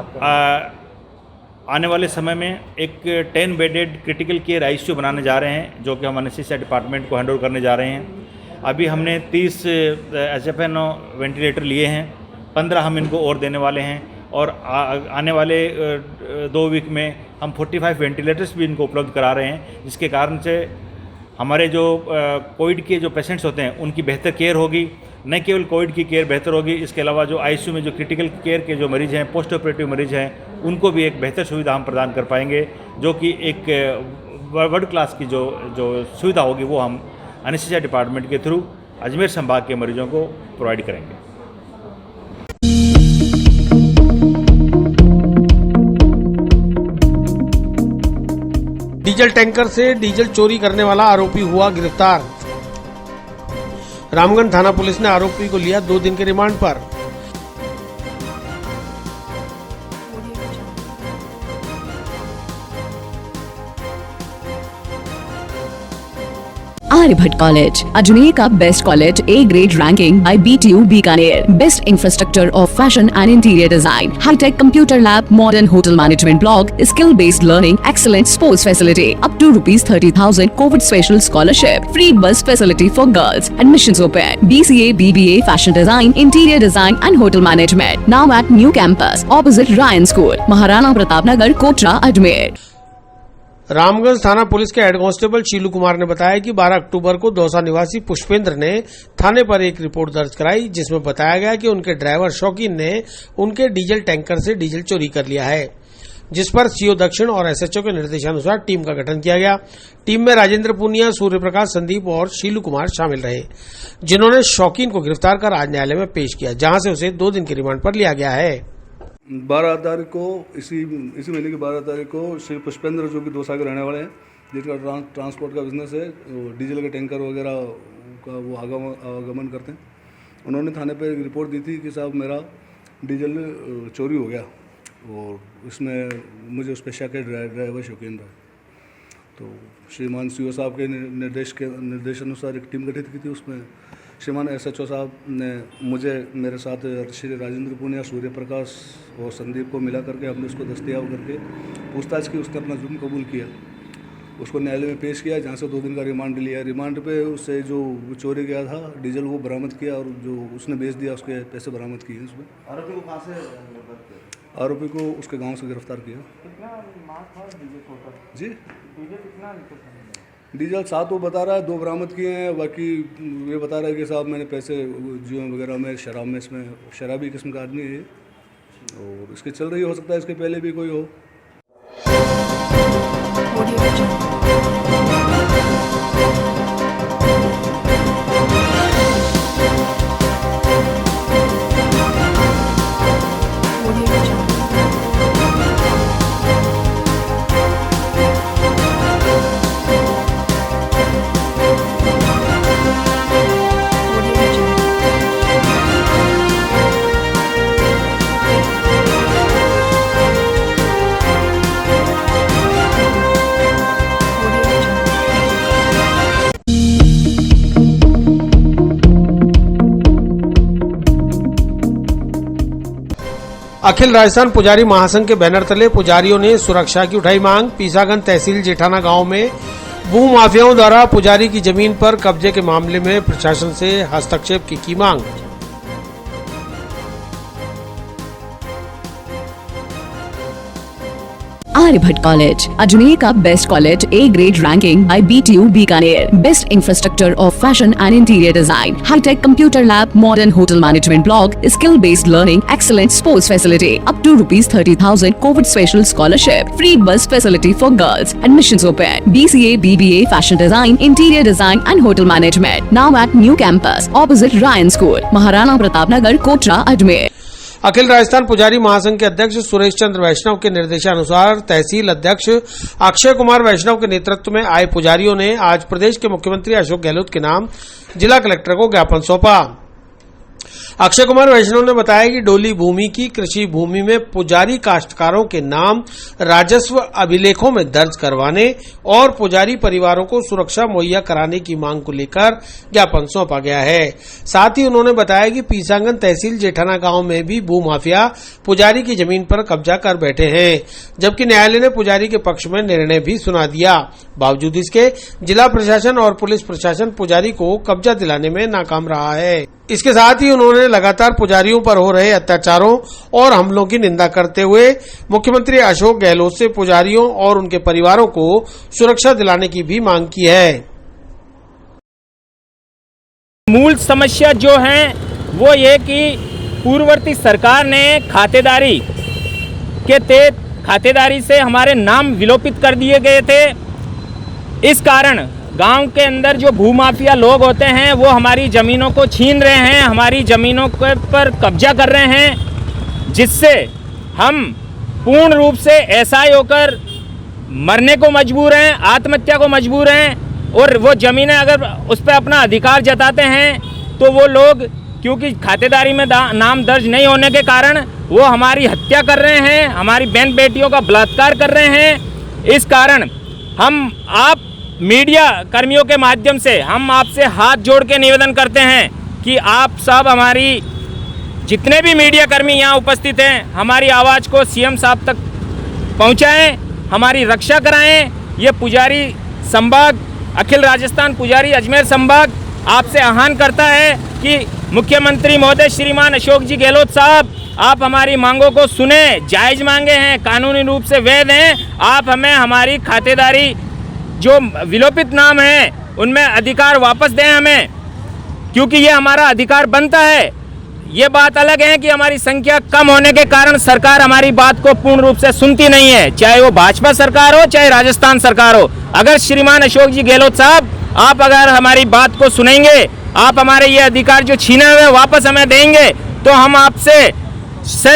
आने वाले समय में एक 10 बेडेड क्रिटिकल केयर आईसीयू बनाने जा रहे हैं जो कि हम एनेस्थीसिया डिपार्टमेंट को हैंडओवर करने जा रहे हैं। अभी हमने 30 HFNO वेंटिलेटर लिए हैं, 15 हम इनको और देने वाले हैं और आने वाले 2 वीक में हम 45 वेंटिलेटर्स भी इनको उपलब्ध करा रहे हैं, जिसके कारण से हमारे जो कोविड के जो पेशेंट्स होते हैं उनकी बेहतर केयर होगी। न केवल कोविड की केयर बेहतर होगी, इसके अलावा जो आईसीयू में जो क्रिटिकल केयर के जो मरीज़ हैं, पोस्ट ऑपरेटिव मरीज़ हैं, उनको भी एक बेहतर सुविधा हम प्रदान कर पाएंगे, जो कि एक वर्ल्ड क्लास की जो सुविधा होगी वो हम एनेस्थीसिया डिपार्टमेंट के थ्रू अजमेर संभाग के मरीजों को प्रोवाइड करेंगे। डीजल टैंकर से डीजल चोरी करने वाला आरोपी हुआ गिरफ्तार। रामगंज थाना पुलिस ने आरोपी को लिया 2 दिन के रिमांड पर। आर्यभट्ट कॉलेज, अजमेर का best college, A grade ranking by BTU Bikaner. Best infrastructure of fashion and interior design, hi tech computer lab, modern hotel management block, skill based learning, excellent sports facility, up to ₹30,000 covid special scholarship, free bus facility for girls, admissions open, BCA, BBA, fashion design, interior design and hotel management, now at new campus opposite Ryan school, Maharana Pratap Nagar, Kotra, Ajmer. Ramganj थाना police के head constable शीलू Kumar ने बताया कि 12 अक्टूबर को दौसा निवासी पुष्पेंद्र ने थाने पर एक रिपोर्ट दर्ज कराई, जिसमें बताया गया कि उनके ड्राइवर शौकीन ने उनके डीजल टैंकर से डीजल चोरी कर लिया है, जिस पर सीओ दक्षिण और SHO के निर्देशानुसार टीम का गठन किया गया। टीम में राजेंद्र पुनिया, सूर्य प्रकाश, संदीप और शीलू कुमार शामिल रहे, जिन्होंने शौकीन को गिरफ्तार कर आज न्यायालय में पेश किया, जहां से उसे 2 दिन के रिमांड पर लिया गया है। 12 तारीख को इसी महीने की 12 तारीख को श्री पुष्पेंद्र, जो कि दौसा के रहने वाले हैं, जिनका ट्रांसपोर्ट का बिजनेस है, डीजल के टैंकर वगैरह का वो आगमन करते हैं, उन्होंने थाने पर एक रिपोर्ट दी थी कि साहब मेरा डीजल चोरी हो गया और इसमें मुझे उस पर शक है, ड्राइवर शौकीन रहा। तो श्रीमान सीओ साहब के निर्देशानुसार एक टीम गठित की थी। उसमें श्रीमान SHO साहब ने मुझे, मेरे साथ श्री राजेंद्र पुनिया, सूर्य प्रकाश और संदीप को मिला करके हमने उसको दस्तयाब करके पूछताछ की। उसने अपना जुर्म कबूल किया, उसको न्यायालय में पेश किया, जहाँ से 2 दिन का रिमांड लिया। रिमांड पे उससे जो चोरी गया था डीजल वो बरामद किया और जो उसने बेच दिया उसके पैसे बरामद किए उसमें। आरोपी को कहाँ से? आरोपी को उसके गांव से गिरफ्तार किया। कितना माल था डीजल टोटल? जी, डीजल कितना डीजल 7 वो बता रहा है, 2 बरामद किए हैं। बाकी ये बता रहा है कि साहब मैंने पैसे जुए वगैरह में, शराब में, इसमें शराबी किस्म का आदमी है और इसकी चल रही हो सकता है इसके पहले भी कोई हो। अखिल राजस्थान पुजारी महासंघ के बैनर तले पुजारियों ने सुरक्षा की उठाई मांग। पीसागंज तहसील जेठाना गांव में भूमाफियाओं द्वारा पुजारी की जमीन पर कब्जे के मामले में प्रशासन से हस्तक्षेप की मांग। Aryabhatta College, Ajmer ka best college, A grade ranking by BTU Bikaner. Best infrastructure of fashion and interior design. High-tech computer lab, modern hotel management block, skill-based learning, excellent sports facility. Up to ₹30,000 COVID special scholarship. Free bus facility for girls. Admissions open. BCA, BBA, fashion design, interior design and hotel management. Now at new campus, opposite Ryan School, Maharana Pratap Nagar, Kotra, Ajmer. अखिल राजस्थान पुजारी महासंघ के अध्यक्ष सुरेश चंद्र वैष्णव के निर्देशानुसार तहसील अध्यक्ष अक्षय कुमार वैष्णव के नेतृत्व में आए पुजारियों ने आज प्रदेश के मुख्यमंत्री अशोक गहलोत के नाम जिला कलेक्टर को ज्ञापन सौंपा। अक्षय कुमार वैष्णव ने बताया कि डोली भूमि की कृषि भूमि में पुजारी काश्तकारों के नाम राजस्व अभिलेखों में दर्ज करवाने और पुजारी परिवारों को सुरक्षा मुहैया कराने की मांग को लेकर ज्ञापन सौंपा गया है। साथ ही उन्होंने बताया कि पीसांगन तहसील जेठाना गांव में भी भूमाफिया पुजारी की जमीन पर कब्जा कर बैठे हैं, जबकि न्यायालय ने पुजारी के पक्ष में निर्णय भी सुना दिया। बावजूद इसके जिला प्रशासन और पुलिस प्रशासन पुजारी को कब्जा दिलाने में नाकाम रहा है। इसके साथ ही उन्होंने लगातार पुजारियों पर हो रहे अत्याचारों और हमलों की निंदा करते हुए मुख्यमंत्री अशोक गहलोत से पुजारियों और उनके परिवारों को सुरक्षा दिलाने की भी मांग की है। मूल समस्या जो है वो ये कि पूर्ववर्ती सरकार ने खातेदारी के तहत खातेदारी से हमारे नाम विलोपित कर दिए गए थे। इस कारण गांव के अंदर जो भूमाफिया लोग होते हैं वो हमारी ज़मीनों को छीन रहे हैं, हमारी ज़मीनों के पर कब्जा कर रहे हैं, जिससे हम पूर्ण रूप से असहाय होकर मरने को मजबूर हैं, आत्महत्या को मजबूर हैं। और वो ज़मीनें अगर उस पर अपना अधिकार जताते हैं तो वो लोग क्योंकि खातेदारी में नाम दर्ज नहीं होने के कारण वो हमारी हत्या कर रहे हैं, हमारी बहन बेटियों का बलात्कार कर रहे हैं। इस कारण हम आप मीडिया कर्मियों के माध्यम से हम आपसे हाथ जोड़ के निवेदन करते हैं कि आप सब हमारी जितने भी मीडिया कर्मी यहाँ उपस्थित हैं हमारी आवाज़ को सीएम साहब तक पहुँचाएं, हमारी रक्षा कराएं। ये पुजारी संभाग अखिल राजस्थान पुजारी अजमेर संभाग आपसे आह्वान करता है कि मुख्यमंत्री महोदय श्रीमान अशोक जी गहलोत साहब आप हमारी मांगों को सुने, जायज़ मांगे हैं, कानूनी रूप से वैध हैं। आप हमें हमारी खातेदारी जो विलोपित नाम है उनमें अधिकार वापस दें हमें, क्योंकि ये हमारा अधिकार बनता है। ये बात अलग है कि हमारी संख्या कम होने के कारण सरकार हमारी बात को पूर्ण रूप से सुनती नहीं है, चाहे वो भाजपा सरकार हो चाहे राजस्थान सरकार हो। अगर श्रीमान अशोक जी गहलोत साहब आप अगर हमारी बात को सुनेंगे, आप हमारे ये अधिकार जो छीने हुए वापस हमें देंगे, तो हम आपसे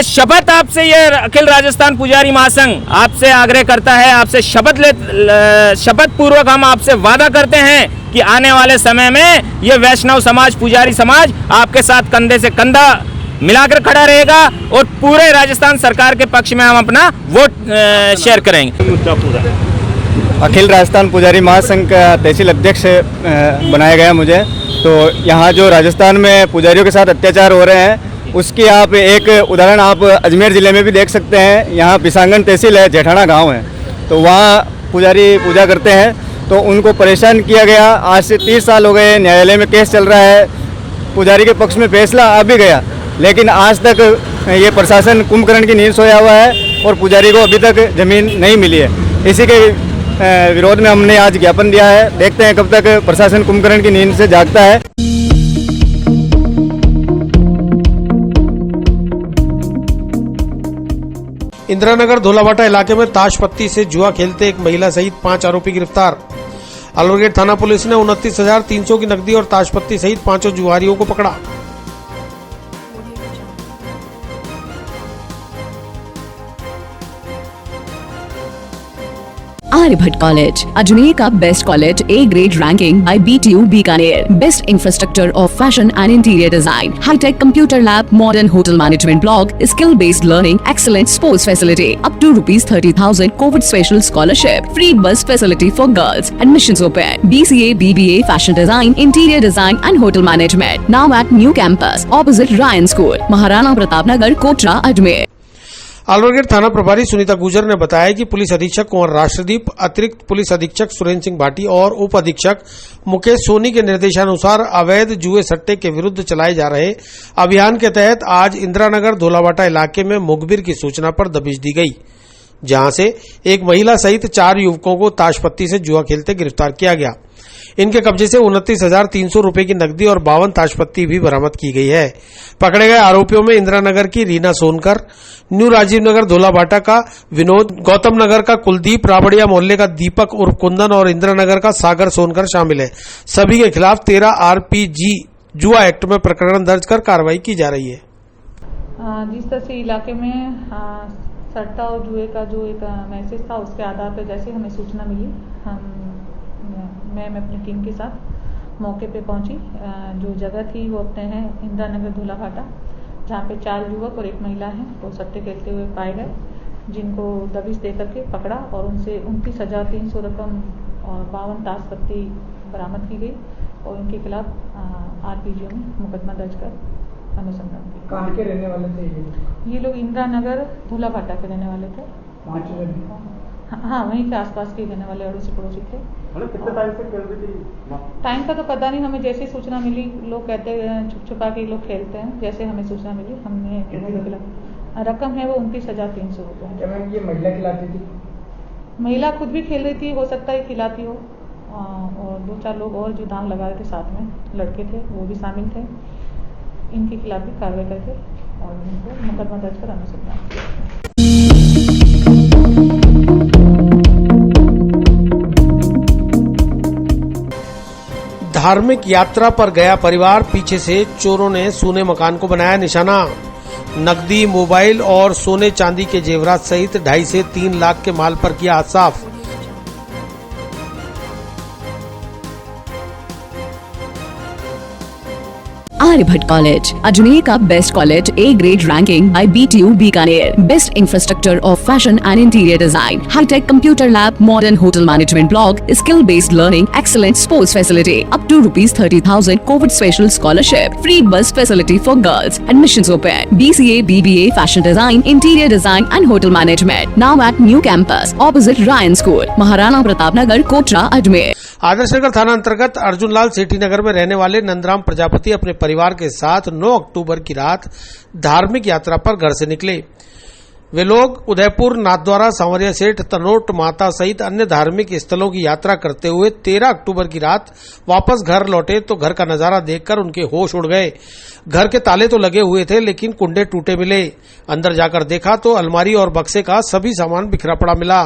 शपथ आपसे ये अखिल राजस्थान पुजारी महासंघ आपसे आग्रह करता है, आपसे शपथ पूर्वक हम आपसे वादा करते हैं कि आने वाले समय में ये वैष्णव समाज पुजारी समाज आपके साथ कंधे से कंधा मिलाकर खड़ा रहेगा और पूरे राजस्थान सरकार के पक्ष में हम अपना वोट शेयर करेंगे। अखिल राजस्थान पुजारी महासंघ का तहसील अध्यक्ष बनाया गया मुझे। तो यहाँ जो राजस्थान में पुजारियों के साथ अत्याचार हो रहे हैं उसकी आप एक उदाहरण आप अजमेर ज़िले में भी देख सकते हैं। यहाँ पिसांगन तहसील है, जेठाना गांव है, तो वहाँ पुजारी पूजा करते हैं तो उनको परेशान किया गया। आज से 30 साल हो गए, न्यायालय में केस चल रहा है, पुजारी के पक्ष में फैसला आ भी गया, लेकिन आज तक ये प्रशासन कुंभकर्ण की नींद सोया हुआ है और पुजारी को अभी तक ज़मीन नहीं मिली है। इसी के विरोध में हमने आज ज्ञापन दिया है। देखते हैं कब तक प्रशासन कुंभकर्ण की नींद से जागता है। इंदिरानगर धोलावाटा इलाके में ताश पत्ती से जुआ खेलते एक महिला सहित 5 आरोपी गिरफ्तार। अलवर थाना पुलिस ने 29,300 की नकदी और ताश पत्ती सहित 5 जुआरियों को पकड़ा। Aryabhatta College, Ajmer ka best college, A grade ranking by BTU Bikaner. Best infrastructure of fashion and interior design. High-tech computer lab, modern hotel management block, skill-based learning, excellent sports facility. Up to ₹30,000 COVID special scholarship. Free bus facility for girls. Admissions open. BCA, BBA, fashion design, interior design and hotel management. Now at new campus, opposite Ryan School, Maharana Pratap Nagar, Kotra, Ajmer. Alwar थाना प्रभारी सुनीता गुजर ने बताया कि police अधीक्षक कुंवर राष्ट्रदीप, अतिरिक्त police अधीक्षक सुरेंद्र सिंह भाटी और उप अधीक्षक मुकेश सोनी के निर्देशानुसार अवैध जुए सट्टे के विरुद्ध चलाए जा रहे अभियान के तहत आज इंदिरानगर धोलावाटा इलाके में मुखबिर की सूचना पर दबिश दी गई। जहां से एक महिला सहित 4 युवकों को ताशपत्ती से जुआ खेलते गिरफ्तार किया गया। इनके कब्जे से 29,300 रुपए की नकदी और 52 ताशपत्ती भी बरामद की गई है। पकड़े गए आरोपियों में इंदिरा नगर की रीना सोनकर, न्यू राजीव नगर धोलाभाटा का विनोद, गौतम नगर का कुलदीप, राबड़िया मोहल्ले का दीपक उर्फ कुंदन और इंदिरा नगर का सागर सोनकर शामिल है। सभी के खिलाफ 13 RPG जुआ एक्ट में प्रकरण दर्ज कर कार्रवाई की जा रही है। जिस तरह से इलाके में सट्टा और जुए का जो एक मैसेज था, उसके आधार पर जैसे हमें सूचना मिली, मैं अपनी टीम के साथ मौके पे पहुंची। जो जगह थी वो अपने हैं इंदिरा नगर धोलाभाटा, जहाँ पे 4 युवक और 1 महिला हैं वो सट्टे खेलते हुए पाए गए, जिनको दबिश दे करके पकड़ा और उनसे 29,300 रकम और 52 ताशपत्ती बरामद की गई और इनके खिलाफ RPG में मुकदमा दर्ज कर अनुसंधान किया। कहाँ के रहने वाले थे ये लोग? इंदिरा नगर धोलाभाटा के रहने वाले थे। 5 जन? हाँ, वहीं के आसपास के रहने वाले अड़ोसी पड़ोसी थे। कितने टाइम से खेल रही थी? टाइम का तो पता नहीं, हमें जैसी सूचना मिली, लोग कहते हैं छुप छुपा के लोग खेलते हैं, जैसे हमें सूचना मिली हमने रकम है वो 29,300 रुपये। क्या मैम ये महिला खिलाती थी? महिला खुद भी खेल रही थी, हो सकता है खिलाती हो, और 2-4 लोग और जो दांव लगा रहे थे साथ में लड़के थे वो भी शामिल थे। इनके खिलाफ भी कार्रवाई करके और इनको मुकदमा दर्ज कर अनुसंधान किया। धार्मिक यात्रा पर गया परिवार, पीछे से चोरों ने सोने मकान को बनाया निशाना। नकदी, मोबाइल और सोने चांदी के जेवरात सहित 2.5 से 3 लाख के माल पर किया हाथ साफ। आर्यभट्ट कॉलेज, अजमेर का best college, A grade ranking by BTU Bikaner. Best infrastructure of fashion and interior design, hi tech computer lab, modern hotel management block, skill based learning, excellent sports facility, up to ₹30,000 covid special scholarship, free bus facility for girls, admissions open, BCA, BBA, fashion design, interior design and hotel management, now at new campus opposite Ryan school, Maharana Pratap Nagar, Kotra, Ajmer. Adarsh Nagar थाना अंतर्गत अर्जुन लाल सेठी नगर में रहने वाले नंदराम प्रजापति अपने परिवार के साथ 9 अक्टूबर की रात धार्मिक यात्रा पर घर से निकले। वे लोग उदयपुर, नाथद्वारा, सांवरिया सेठ, तनोट माता सहित अन्य धार्मिक स्थलों की यात्रा करते हुए 13 अक्टूबर की रात वापस घर लौटे तो घर का नजारा देखकर उनके होश उड़ गए। घर के ताले तो लगे हुए थे लेकिन कुंडे टूटे मिले। अंदर जाकर देखा तो अलमारी और बक्से का सभी सामान बिखरा पड़ा मिला।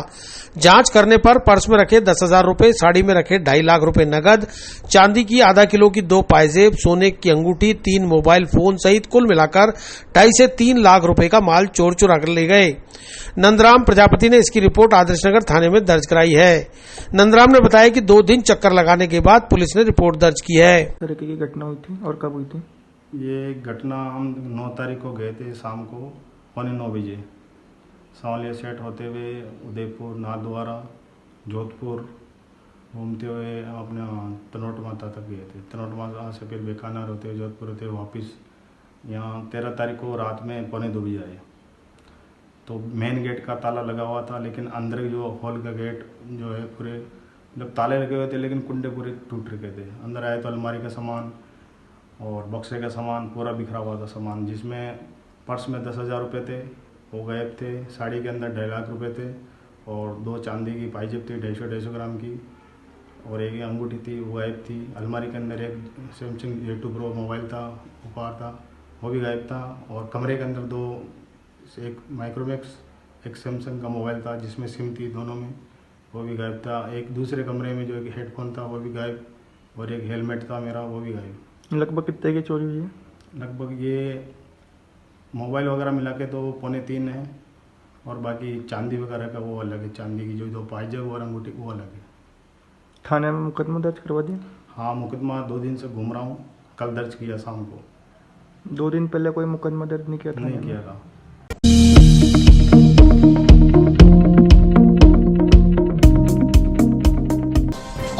जांच करने पर पर्स में रखे 10,000 रुपए, साड़ी में रखे 2.5 लाख रुपए नगद, चांदी की आधा किलो की 2 पायजेब, सोने की अंगूठी, 3 मोबाइल फोन सहित कुल मिलाकर 2.5 से 3 लाख रुपए का माल चोर चुरा कर ले गए। नंदराम प्रजापति ने इसकी रिपोर्ट आदर्श नगर थाने में दर्ज कराई है। नंदराम ने बताया कि 2 दिन चक्कर लगाने के बाद पुलिस ने रिपोर्ट दर्ज की है। तरीके की घटना हुई थी और कब हुई थी? ये घटना हम 9 तारीख को गए थे शाम को 9:15 बजे, सांवलिया सेठ होते हुए उदयपुर, नाथद्वारा, जोधपुर घूमते हुए अपने तनोट माता तक गए थे। तनोट माता से फिर बीकानेर होते हुए जोधपुर होते हुए वापस यहाँ 13 तारीख को रात में 1:45 बजे आए। तो मेन गेट का ताला लगा हुआ था, लेकिन अंदर जो हॉल का गेट जो है पूरे मतलब ताले लगे हुए थे, लेकिन कुंडे पूरे टूट रखे थे। अंदर आए तो अलमारी का सामान और बक्से का सामान पूरा बिखरा हुआ था सामान, जिसमें पर्स में 10,000 रुपये थे वो गायब थे, साड़ी के अंदर 2.5 लाख रुपए थे और 2 चांदी की पाइजेब थी 250 ग्राम की और एक अंगूठी थी वो गायब थी। अलमारी के अंदर एक सैमसंग A2 Pro मोबाइल था, उपहार था, वो भी गायब था। और कमरे के अंदर 2, एक माइक्रोमैक्स, एक सैमसंग का मोबाइल था जिसमें सिम थी दोनों में, वो भी गायब था। एक दूसरे कमरे में जो एक हेडफोन था वो भी गायब और एक हेलमेट था मेरा, वो भी गायब। लगभग कितने की चोरी हुई है? लगभग ये मोबाइल वगैरह मिला के तो 2.25 है और बाकी चांदी वगैरह का वो अलग है, चांदी की जो 2 पायजेब और अंगूठी वो अलग है। थाने में मुकदमा दर्ज करवा दिया? हाँ, मुकदमा 2 दिन से घूम रहा हूँ, कल दर्ज किया शाम को। 2 दिन पहले कोई मुकदमा दर्ज नहीं किया था? नहीं किया था।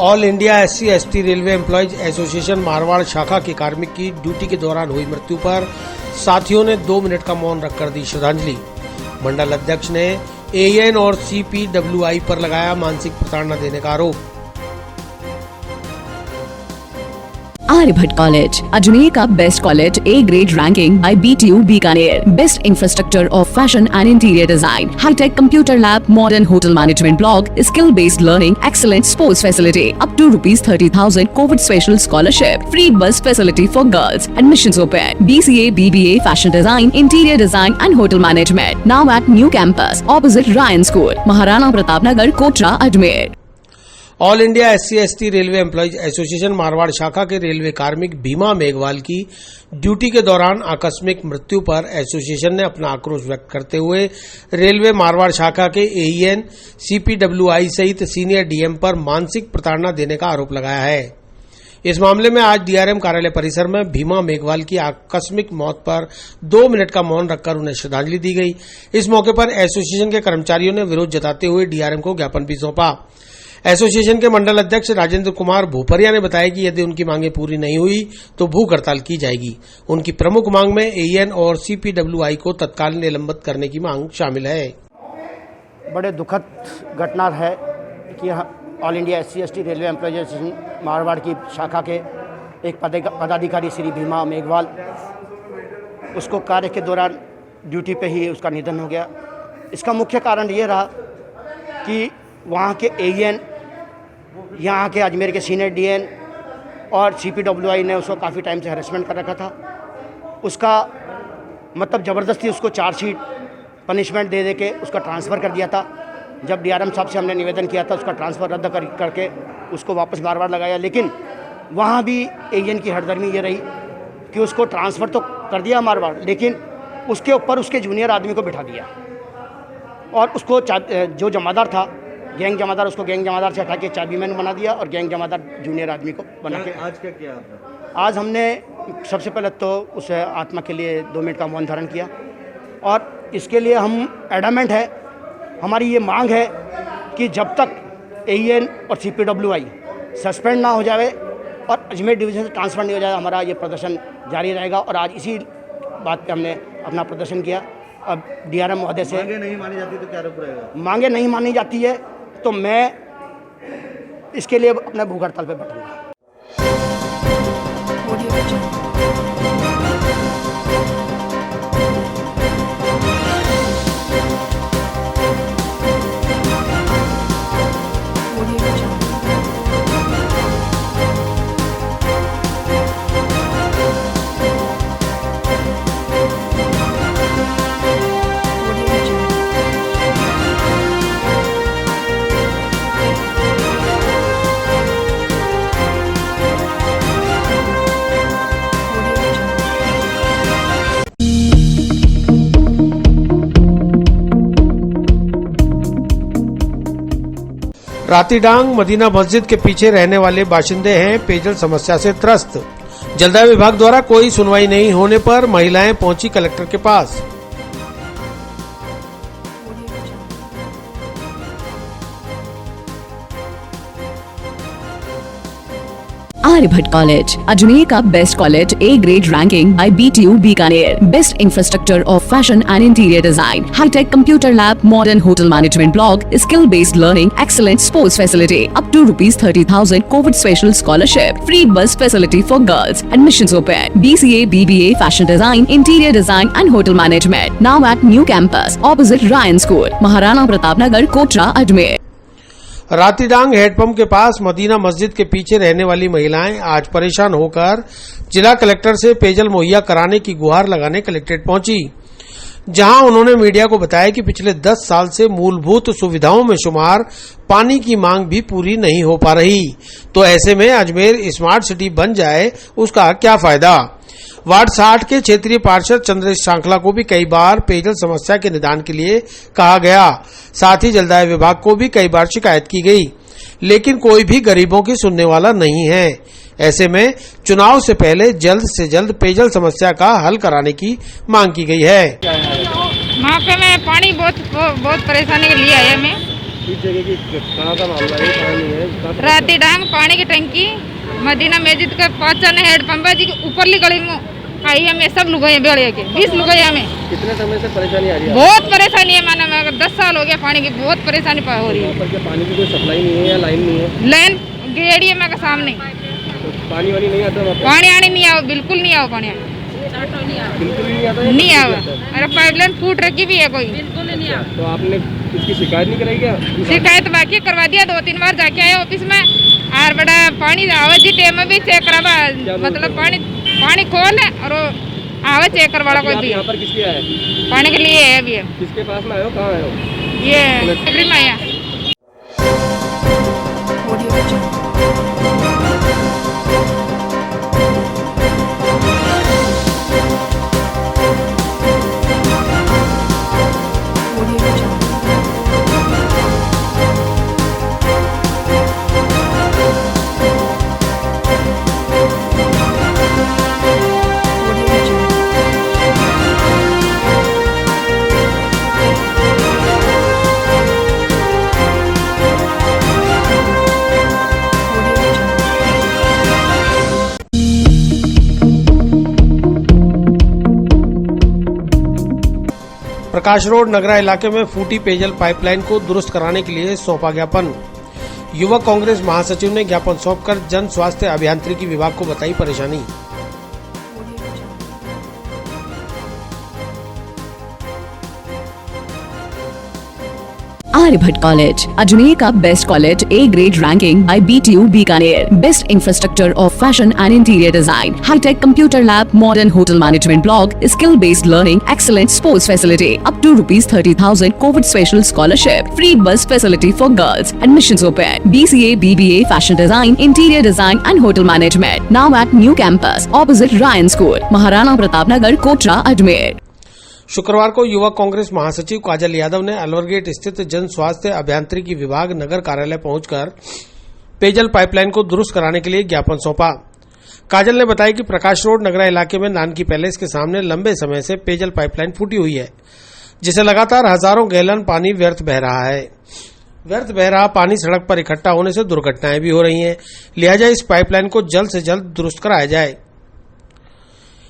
All India SC/ST railway employees association Marwar शाखा के कार्मिक की ड्यूटी के दौरान हुई मृत्यु पर साथियों ने 2 मिनट का मौन रखकर दी श्रद्धांजलि। मंडल अध्यक्ष ने AN और CPWI पर लगाया मानसिक प्रताड़ना देने का आरोप। Aryabhatta College, Ajmer का best college, A grade ranking by BTU Bikaner, best infrastructure of fashion and interior design, hi tech computer lab, modern hotel management block, skill based learning, excellent sports facility, up to ₹30,000 covid special scholarship, free bus facility for girls, admissions open, BCA, BBA, fashion design, interior design and hotel management, now at new campus opposite Ryan school, Maharana Pratap Nagar, Kotra, Ajmer. All India SC/ST railway employees association Marwar शाखा के railway कार्मिक भीमा मेघवाल की duty के दौरान आकस्मिक मृत्यु पर association ने अपना आक्रोश व्यक्त करते हुए रेलवे मारवाड़ शाखा के AEN, CPWI सहित सीनियर DM पर मानसिक प्रताड़ना देने का आरोप लगाया है। इस मामले में आज DRM कार्यालय परिसर में भीमा मेघवाल की आकस्मिक मौत पर 2 मिनट का मौन रखकर उन्हें श्रद्धांजलि दी गई। इस मौके पर एसोसिएशन के कर्मचारियों ने विरोध जताते हुए DRM को ज्ञापन भी सौंपा। एसोसिएशन के मंडल अध्यक्ष राजेंद्र कुमार भूपरिया ने बताया कि यदि उनकी मांगें पूरी नहीं हुई तो भूख हड़ताल की जाएगी। उनकी प्रमुख मांग में AEN और CPWI को तत्काल निलंबित करने की मांग शामिल है। बड़े दुखद घटना है कि all India SC/ST railway employees association Marwar की शाखा के एक पदाधिकारी श्री भीमा मेघवाल, उसको कार्य के दौरान ड्यूटी पे ही उसका निधन हो गया। इसका मुख्य कारण ये रहा कि वहाँ के AEN, यहाँ के अजमेर के सीनियर DN और CPWI ने उसको काफ़ी टाइम से हरेसमेंट कर रखा था। उसका मतलब ज़बरदस्ती उसको चार्जशीट पनिशमेंट दे के उसका ट्रांसफ़र कर दिया था। जब DRM साहब से हमने निवेदन किया था उसका ट्रांसफ़र रद्द करके उसको वापस बार लगाया, लेकिन वहाँ भी AEN की हरदर्मी ये रही कि उसको ट्रांसफ़र तो कर दिया मारवाड़, लेकिन उसके ऊपर उसके जूनियर आदमी को बिठा दिया और उसको जो जमादार था, गैंग जमादार, उसको गैंग जमादार से हटा के चाबीमैन बना दिया और गैंग जमादार जूनियर आदमी को बना के। आज क्या किया आपने? आज हमने सबसे पहले तो उस आत्मा के लिए 2 मिनट का मौन धारण किया और इसके लिए हम एडमेंट है, हमारी ये मांग है कि जब तक AEN और CPWI सस्पेंड ना हो जाए और अजमेर डिवीज़न से ट्रांसफ़र नहीं हो जाए, हमारा ये प्रदर्शन जारी रहेगा। और आज इसी बात पे हमने अपना प्रदर्शन किया। अब DRM महोदय से मांगे नहीं मानी जाती तो क्या रूप रहेगा? मांगे नहीं मानी जाती है तो मैं इसके लिए अपने भूख हड़ताल पे बैठूंगा। रातीडांग मदीना मस्जिद के पीछे रहने वाले बाशिंदे हैं पेयजल समस्या से त्रस्त। जलदाय विभाग द्वारा कोई सुनवाई नहीं होने पर महिलाएं पहुंची कलेक्टर के पास। Aryabhatta College, Ajmer का best college, A grade ranking by BTU Bikaner, best infrastructure of fashion and interior design, hi tech computer lab, modern hotel management block, skill based learning, excellent sports facility, up to ₹30,000 covid special scholarship, free bus facility for girls, admissions open, BCA, BBA, fashion design, interior design and hotel management, now at new campus opposite Ryan school, Maharana Pratap Nagar, Kotra, Ajmer. रातीडांग hand pump के पास Medina मस्जिद के पीछे रहने वाली महिलाएं आज परेशान होकर जिला कलेक्टर से पेयजल मुहैया कराने की गुहार लगाने कलेक्ट्रेट पहुंची, जहां उन्होंने मीडिया को बताया कि पिछले 10 साल से मूलभूत सुविधाओं में शुमार पानी की मांग भी पूरी नहीं हो पा रही, तो ऐसे में अजमेर स्मार्ट सिटी बन जाए उसका क्या फायदा। वार्ड 60 के क्षेत्रीय पार्षद चंद्रेश सांखला को भी कई बार पेयजल समस्या के निदान के लिए कहा गया, साथ ही जलदाय विभाग को भी कई बार शिकायत की गई, लेकिन कोई भी गरीबों की सुनने वाला नहीं है। ऐसे में चुनाव से पहले जल्द से जल्द पेयजल समस्या का हल कराने की मांग की गई है। वहाँ पे मैं पानी बहुत परेशानी के लिए आया मैं। कहाँ का मामला है? पानी है रातीडांग पानी की टंकी मदीना मस्जिद के पास हेडपंप जी ऊपरली गली में आई है। मैं सब लुगाई बेड़े के 20 लुगाई में। कितने समय से परेशानी आ रही है? बहुत परेशानी है, माना 10 साल हो गया पानी की बहुत परेशानी हो रही है। पानी की कोई सप्लाई नहीं है या लाइन नहीं है? लाइन गेड़ी है मैं सामने। पानी वानी नहीं आता वहाँ पे? पानी आने नहीं आओ, बिल्कुल नहीं आओ पानी, बिल्कुल नहीं आता? नहीं आओ। अरे पाइपलाइन फूट रखी भी है, कोई बिल्कुल नहीं आओ। तो आपने इसकी शिकायत नहीं कराई क्या? शिकायत बाकी करवा दिया, 2-3 बार जाके आए ऑफिस में। और बड़ा पानी आवाज जी टाइम में भी चेक करवा, मतलब पानी खोल है और आवाज चेक करवा कोई भी। यहाँ पर किस लिए आए? पानी के लिए है अभी। किसके पास में आए हो, कहाँ आए हो? ये फैक्ट्री में आया। प्रकाश रोड नगरा इलाके में फूटी पेयजल पाइपलाइन को दुरुस्त कराने के लिए सौंपा ज्ञापन। युवक कांग्रेस महासचिव ने ज्ञापन सौंपकर जन स्वास्थ्य अभियांत्रिकी विभाग को बताई परेशानी। आर्यभट्ट कॉलेज, अजमेर का best college, A grade ranking by BTU Bikaner, best infrastructure of fashion and interior design, hi tech computer lab, modern hotel management block, skill based learning, excellent sports facility, up to ₹30,000 covid special scholarship, free bus facility for girls, admissions open, BCA, BBA, fashion design, interior design and hotel management, now at new campus opposite Ryan school, Maharana Pratap Nagar, Kotra, Ajmer. शुक्रवार को युवक कांग्रेस महासचिव काजल यादव ने Alwar gate स्थित जन स्वास्थ्य अभियांत्रिकी विभाग नगर कार्यालय पहुंचकर पेयजल पाइपलाइन को दुरुस्त कराने के लिए ज्ञापन सौंपा। काजल ने बताया कि प्रकाश रोड नगरा इलाके में नानकी पैलेस के सामने लंबे समय से पेयजल पाइपलाइन फूटी हुई है, जिसे लगातार हजारों गैलन पानी व्यर्थ बह रहा है। व्यर्थ बह रहा पानी सड़क पर इकट्ठा होने से दुर्घटनाएं भी हो रही हैं, लिहाजा इस पाइपलाइन को जल्द से जल्द दुरुस्त कराया जाए।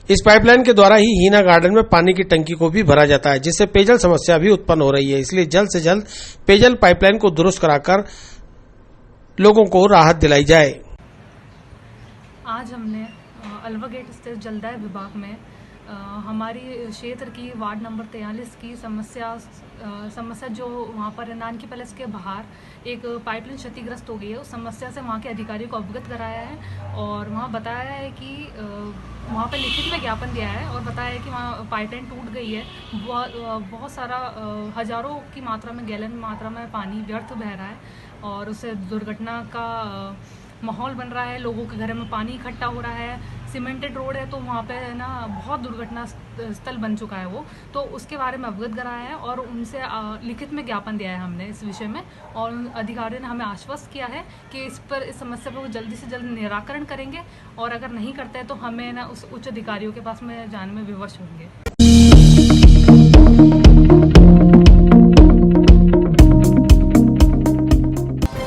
इस पाइपलाइन के द्वारा ही हीना गार्डन में पानी की टंकी को भी भरा जाता है, जिससे पेयजल समस्या भी उत्पन्न हो रही है। इसलिए जल्द से जल्द पेयजल पाइपलाइन को दुरुस्त कराकर लोगों को राहत दिलाई जाए। आज हमने अलवर गेट स्थित जलदाय विभाग में हमारी क्षेत्र की वार्ड नंबर 43 की समस्या जो वहाँ पर नानकी पैलेस के बाहर एक पाइपलाइन क्षतिग्रस्त हो गई है, उस समस्या से वहाँ के अधिकारियों को अवगत कराया है और वहाँ बताया है कि वहाँ पर लिखित में ज्ञापन दिया है और बताया है कि वहाँ पाइपलाइन टूट गई है। बहुत सारा हजारों की मात्रा में गैलन मात्रा में पानी व्यर्थ बह रहा है और उससे दुर्घटना का माहौल बन रहा है, लोगों के घरों में पानी इकट्ठा हो रहा है। सीमेंटेड रोड है तो वहाँ पे ना बहुत दुर्घटना स्थल बन चुका है वो, तो उसके बारे में अवगत कराया है और उनसे लिखित में ज्ञापन दिया है हमने इस विषय में और अधिकारियों ने हमें आश्वस्त किया है कि इस समस्या पर वो जल्दी से जल्द निराकरण करेंगे और अगर नहीं करते हैं तो हमें ना उस उच्च अधिकारियों के पास में जाने में विवश होंगे।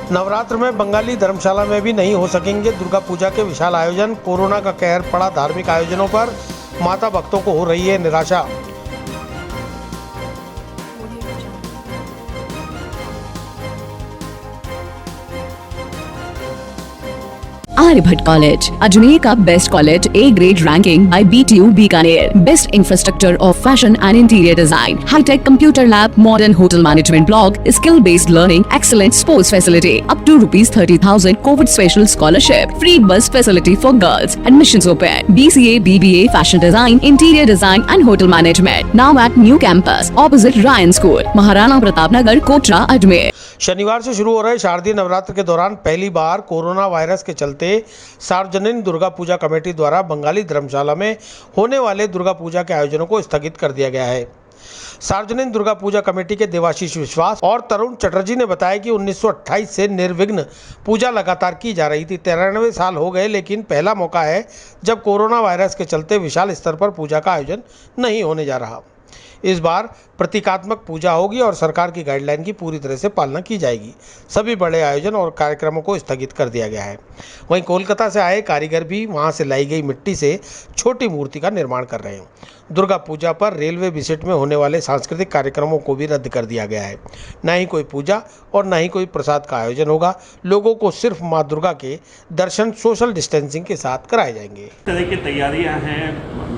नवरात्र में बंगाली धर्मशाला में भी नहीं हो सकेंगे दुर्गा पूजा के विशाल आयोजन। कोरोना का कहर पड़ा धार्मिक आयोजनों पर, माता भक्तों को हो रही है निराशा। आर्यभट्ट कॉलेज, अजमेर का best college, A grade ranking by BTU Bikaner, best infrastructure of fashion and interior design, hi tech computer lab, modern hotel management block, skill based learning, excellent sports facility, up to ₹30,000 covid special scholarship, free bus facility for girls, admissions open, BCA, BBA, fashion design, interior design and hotel management, now at new campus opposite Ryan school, Maharana Pratap Nagar, Kotra, Ajmer. शनिवार से शुरू हो रहे शारदीय नवरात्र के दौरान पहली बार corona virus के चलते सार्वजनिक दुर्गा पूजा कमेटी द्वारा बंगाली धर्मशाला में होने वाले दुर्गा पूजा के आयोजनों को स्थगित कर दिया गया है। सार्वजनिक दुर्गा पूजा कमेटी के देवाशीष विश्वास और तरुण चटर्जी ने बताया कि 1928 से निर्विघ्न पूजा लगातार की जा रही थी। 93 साल हो गए, लेकिन पहला मौका है जब कोरोना वायरस के चलते विशाल स्तर पर पूजा का आयोजन नहीं होने जा रहा। इस बार प्रतीकात्मक पूजा होगी और सरकार की गाइडलाइन की पूरी तरह से पालना की जाएगी। सभी बड़े आयोजन और कार्यक्रमों को स्थगित कर दिया गया है। वहीं कोलकाता से आए कारीगर भी वहां से लाई गई मिट्टी से छोटी मूर्ति का निर्माण कर रहे हैं। दुर्गा पूजा पर रेलवे विजिट में होने वाले सांस्कृतिक कार्यक्रमों को भी रद्द कर दिया गया है। न ही कोई पूजा और न ही कोई प्रसाद का आयोजन होगा। लोगों को सिर्फ मां दुर्गा के दर्शन सोशल डिस्टेंसिंग के साथ कराए जाएंगे। इस तरह की तैयारियां हैं,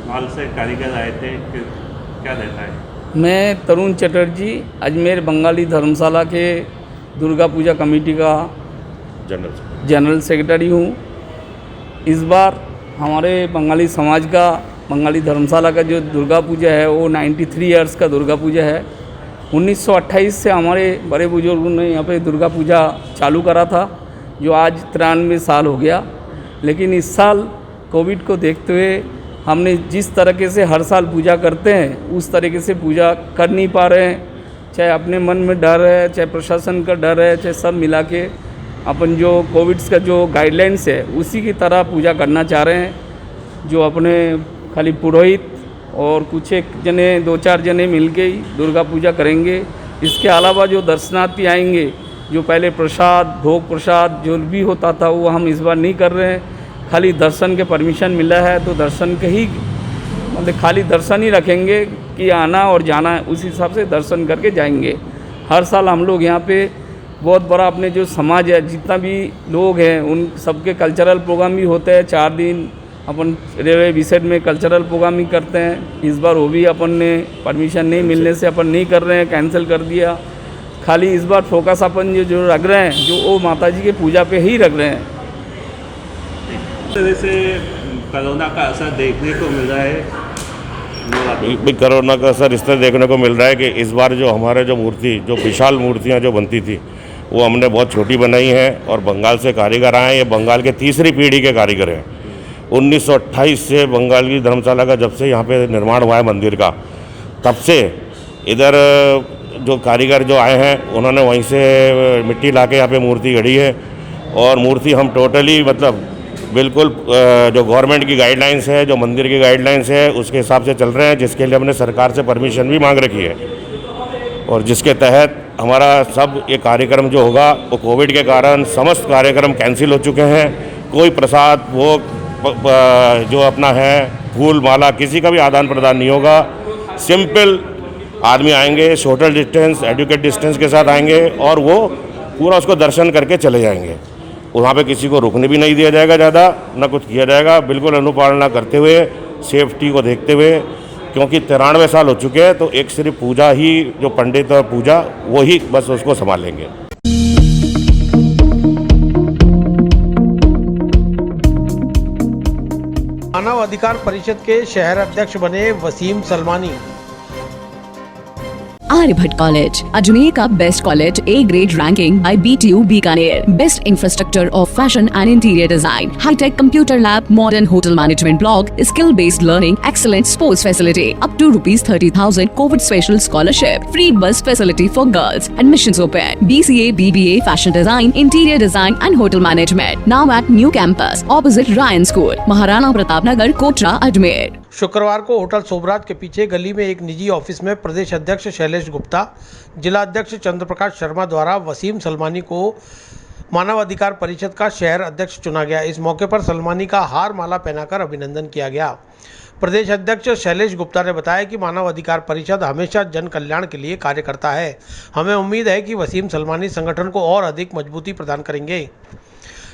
हाल से कारीगर आए थे, क्या रहता है? मैं तरुण चटर्जी, अजमेर बंगाली धर्मशाला के दुर्गा पूजा कमेटी का जनरल सेक्रेटरी हूँ। इस बार हमारे बंगाली समाज का, बंगाली धर्मशाला का जो दुर्गा पूजा है वो 93 इयर्स का दुर्गा पूजा है। 1928 से हमारे बड़े बुजुर्गों ने यहाँ पे दुर्गा पूजा चालू करा था, जो आज 93 साल हो गया। लेकिन इस साल कोविड को देखते हुए हमने जिस तरीके से हर साल पूजा करते हैं उस तरीके से पूजा कर नहीं पा रहे हैं। चाहे अपने मन में डर है, चाहे प्रशासन का डर है, चाहे सब मिला के अपन जो कोविड का जो गाइडलाइंस है उसी की तरह पूजा करना चाह रहे हैं। जो अपने खाली पुरोहित और कुछ एक जने, 2-4 जने मिलके ही दुर्गा पूजा करेंगे। इसके अलावा जो दर्शनार्थी आएंगे, जो पहले प्रसाद, भोग प्रसाद जो भी होता था वो हम इस बार नहीं कर रहे हैं। खाली दर्शन के परमिशन मिला है तो दर्शन के ही, मतलब खाली दर्शन ही रखेंगे कि आना और जाना है, उस हिसाब से दर्शन करके जाएंगे। हर साल हम लोग यहाँ पे बहुत बड़ा अपने जो समाज है, जितना भी लोग हैं, उन सबके कल्चरल प्रोग्राम भी होते हैं। 4 दिन अपन रेलवे विजिट में कल्चरल प्रोग्राम ही करते हैं। इस बार वो भी अपन ने परमिशन नहीं मिलने से अपन नहीं कर रहे हैं, कैंसिल कर दिया। खाली इस बार फोकस अपन जो रख रहे हैं, जो वो माता जी के पूजा पे ही रख रहे हैं। इस तरह से कोरोना का असर देखने को मिल रहा है। कोरोना का असर इस तरह देखने को मिल रहा है कि इस बार जो हमारे जो मूर्ति, जो विशाल मूर्तियाँ जो बनती थी वो हमने बहुत छोटी बनाई है और बंगाल से कारीगर आए हैं। ये बंगाल के 3री पीढ़ी के कारीगर हैं। 1928 से बंगाल की धर्मशाला का जब से यहाँ पे निर्माण हुआ है मंदिर का, तब से इधर जो कारीगर जो आए हैं उन्होंने वहीं से मिट्टी लाके यहाँ पे मूर्ति गढ़ी है। और मूर्ति हम टोटली, मतलब बिल्कुल जो गवर्नमेंट की गाइडलाइंस है, जो मंदिर की गाइडलाइंस है, उसके हिसाब से चल रहे हैं, जिसके लिए हमने सरकार से परमिशन भी मांग रखी है। और जिसके तहत हमारा सब ये कार्यक्रम जो होगा वो कोविड के कारण समस्त कार्यक्रम कैंसिल हो चुके हैं। कोई प्रसाद, भोग जो अपना है, फूल माला, किसी का भी आदान प्रदान नहीं होगा। सिंपल आदमी आएंगे, सोशल डिस्टेंस, एडुकेट डिस्टेंस के साथ आएंगे और वो पूरा उसको दर्शन करके चले जाएंगे। वहाँ पे किसी को रुकने भी नहीं दिया जाएगा, ज़्यादा ना कुछ किया जाएगा, बिल्कुल अनुपालना करते हुए, सेफ्टी को देखते हुए, क्योंकि 93 साल हो चुके हैं। तो एक सिर्फ पूजा ही, जो पंडित और पूजा, वो ही बस उसको संभालेंगे। मानव अधिकार परिषद के शहर अध्यक्ष बने वसीम सलमानी। आर्यभट्ट कॉलेज, अजमेर का best college, A grade ranking by BTU Bikaner, best infrastructure of fashion and interior design, hi tech computer lab, modern hotel management block, skill based learning, excellent sports facility, up to ₹30,000 covid special scholarship, free bus facility for girls, admissions open, BCA, BBA, fashion design, interior design and hotel management, now at new campus opposite Ryan school, Maharana Pratap Nagar, Kotra, Ajmer. शुक्रवार को hotel Sobhraj के पीछे गली में एक निजी office में प्रदेश अध्यक्ष शैलेश गुप्ता, जिला अध्यक्ष चंद्रप्रकाश शर्मा द्वारा वसीम सलमानी को मानव अधिकार परिषद का शहर अध्यक्ष चुना गया। इस मौके पर सलमानी का हार माला पहनाकर अभिनंदन किया गया। प्रदेश अध्यक्ष शैलेश गुप्ता ने बताया कि मानव अधिकार परिषद हमेशा जन कल्याण के लिए कार्य करता है। हमें उम्मीद है कि वसीम सलमानी संगठन को और अधिक मजबूती प्रदान करेंगे।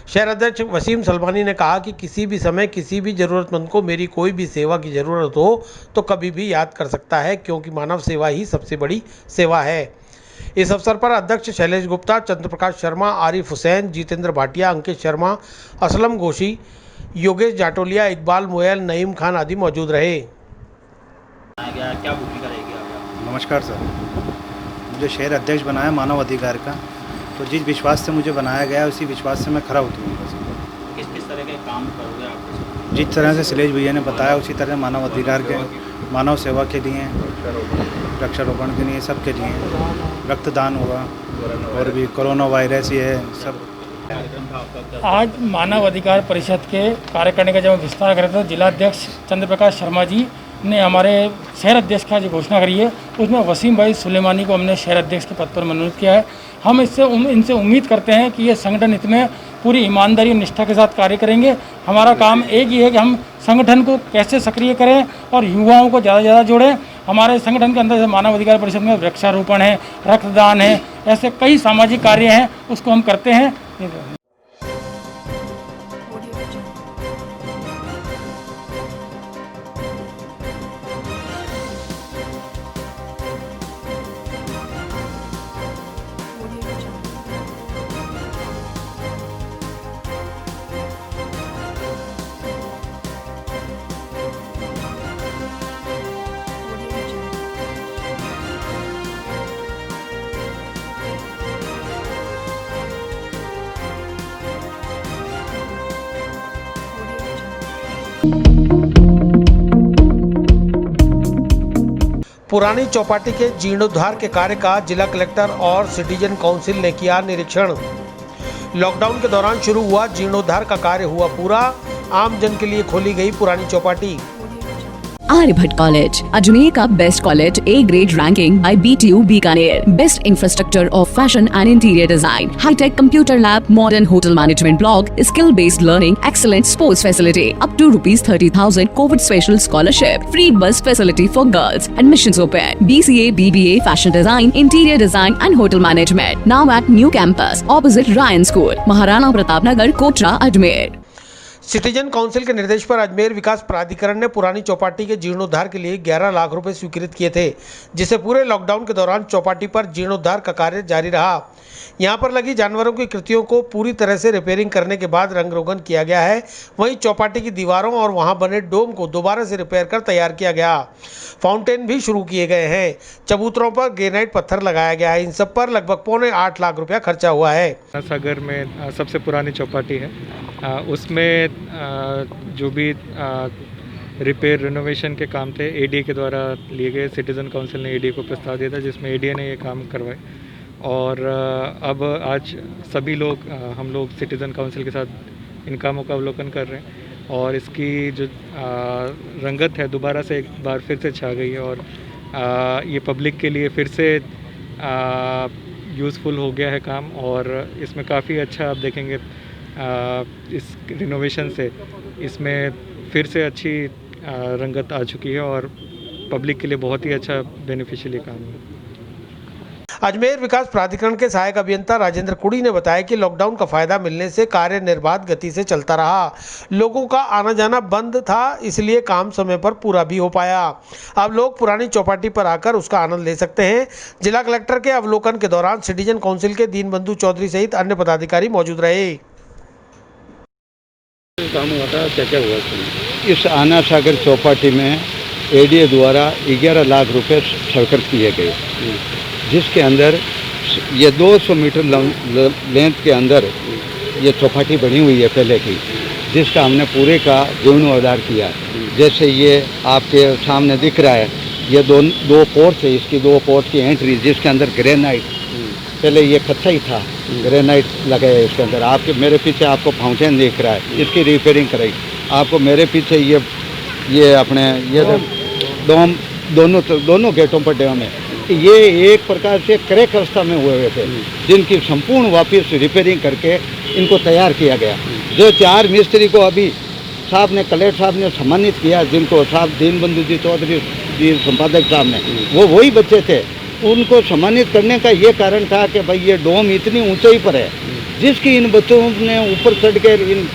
शहर अध्यक्ष वसीम सलमानी ने कहा कि किसी भी समय किसी भी ज़रूरतमंद को मेरी कोई भी सेवा की ज़रूरत हो तो कभी भी याद कर सकता है, क्योंकि मानव सेवा ही सबसे बड़ी सेवा है। इस अवसर पर अध्यक्ष शैलेश गुप्ता, चंद्रप्रकाश शर्मा, आरिफ हुसैन, जितेंद्र भाटिया, अंकित शर्मा, असलम गोशी, योगेश जाटोलिया, इकबाल मोयल, नईम खान आदि मौजूद रहे। क्या भूमिका रहेगी आपकी? नमस्कार सर, मुझे शहर अध्यक्ष बनाया मानव अधिकार का, तो जिस विश्वास से मुझे बनाया गया उसी विश्वास से मैं खरा उतरूँगा। किस किस तरह के काम करोगे आप? जिस तरह से शैलेश भैया ने बताया उसी तरह मानव अधिकार के, मानव सेवा के लिए, वृक्षारोपण के लिए, सब के लिए, रक्तदान होगा और भी कोरोना वायरस ही है सब। आज मानव अधिकार परिषद के कार्य करने का जब विस्तार कर रहे थे, जिला अध्यक्ष चंद्रप्रकाश शर्मा जी ने हमारे शहर अध्यक्ष का जो घोषणा करी है उसमें वसीम भाई सुलेमानी को हमने शहर अध्यक्ष के पद पर मनोनीत किया है। हम इनसे उम्मीद करते हैं कि ये संगठन इसमें पूरी ईमानदारी और निष्ठा के साथ कार्य करेंगे। हमारा काम एक ही है कि हम संगठन को कैसे सक्रिय करें और युवाओं को ज़्यादा से ज़्यादा जोड़ें। हमारे संगठन के अंदर मानव अधिकार परिषद में वृक्षारोपण है, रक्तदान है, ऐसे कई सामाजिक कार्य हैं, उसको हम करते हैं। पुरानी चौपाटी के जीर्णोद्धार के कार्य का जिला कलेक्टर और सिटीजन काउंसिल ने किया निरीक्षण। लॉकडाउन के दौरान शुरू हुआ जीर्णोद्धार का कार्य हुआ पूरा। आम जन के लिए खोली गई पुरानी चौपाटी। आर्यभट्ट कॉलेज, अजमेर का best college, A grade ranking by BTU Bikaner, best infrastructure of fashion and interior design, hi tech computer lab, modern hotel management block, skill based learning, excellent sports facility, up to ₹30,000 covid special scholarship, free bus facility for girls, admissions open, BCA, BBA, fashion design, interior design and hotel management, now at new campus opposite Ryan school, Maharana Pratap Nagar, Kotra, Ajmer. Citizen council के निर्देश पर अजमेर विकास प्राधिकरण ने पुरानी चौपाटी के जीर्णोद्धार के लिए 11 लाख रुपए स्वीकृत किए थे, जिससे पूरे लॉकडाउन के दौरान चौपाटी पर जीर्णोद्धार का कार्य जारी रहा। यहां पर लगी जानवरों की कृतियों को पूरी तरह से रिपेयरिंग करने के बाद रंग रोगन किया गया है। वहीं चौपाटी की दीवारों और वहां बने डोम को दोबारा से रिपेयर कर तैयार किया गया। फाउंटेन भी शुरू किए गए हैं। चबूतरों पर ग्रेनाइट पत्थर लगाया गया है। इन सब पर लगभग 8.25 लाख रुपया खर्चा हुआ है। सागर में सबसे पुरानी चौपाटी है, उसमें जो भी रिपेयर रिनोवेशन के काम थे एडीए के द्वारा लिए गए। सिटीज़न काउंसिल ने एडीए को प्रस्ताव दिया था, जिसमें एडीए ने ये काम करवाए और अब आज सभी लोग हम लोग सिटीज़न काउंसिल के साथ इन कामों का अवलोकन कर रहे हैं और इसकी जो रंगत है दोबारा से एक बार फिर से छा गई है और ये पब्लिक के लिए फिर से यूज़फुल हो गया है काम और इसमें काफ़ी अच्छा आप देखेंगे इस रिनोवेशन से इसमें फिर से अच्छी रंगत आ चुकी है और पब्लिक के लिए बहुत ही अच्छा बेनिफिशियल काम है। अजमेर विकास प्राधिकरण के सहायक अभियंता राजेंद्र कुड़ी ने बताया कि लॉकडाउन का फायदा मिलने से कार्य निर्बाध गति से चलता रहा। लोगों का आना जाना बंद था, इसलिए काम समय पर पूरा भी हो पाया। अब लोग पुरानी चौपाटी पर आकर उसका आनंद ले सकते हैं। जिला कलेक्टर के अवलोकन के दौरान सिटीजन काउंसिल के दीनबंधु चौधरी सहित अन्य पदाधिकारी मौजूद रहे। काम हुआ था, क्या हुआ इस आना सागर चौपाटी में एडीए द्वारा 11 लाख रुपए स्वीकृत किए गए, जिसके अंदर ये 200 मीटर लेंथ के अंदर ये चौपाटी बनी हुई है पहले की, जिसका हमने पूरे का जीर्णोद्धार किया। जैसे ये आपके सामने दिख रहा है, ये दो पोर्ट है, इसकी 2 पोर्ट की एंट्री, जिसके अंदर ग्रेनाइट, पहले ये कच्चा ही था, ग्रेनाइट लगाया इसके अंदर। आपके मेरे पीछे आपको फाउंटेन दिख रहा है, इसकी रिपेयरिंग कराई। आपको मेरे पीछे ये अपने ये डोम दोनों गेटों पर डैम है, ये एक प्रकार से क्रैक अवस्था में हुए थे, जिनकी संपूर्ण वापस रिपेयरिंग करके इनको तैयार किया गया। जो 4 मिस्त्री को अभी साहब ने कलेक्टर साहब ने सम्मानित किया, जिनको साहब दीनबंधु जी चौधरी जी संपादक साहब ने, वो वही बच्चे थे। उनको सम्मानित करने का ये कारण था कि भाई ये डोम इतनी ऊंचाई पर है, जिसकी इन बच्चों ने ऊपर चढ़कर, इन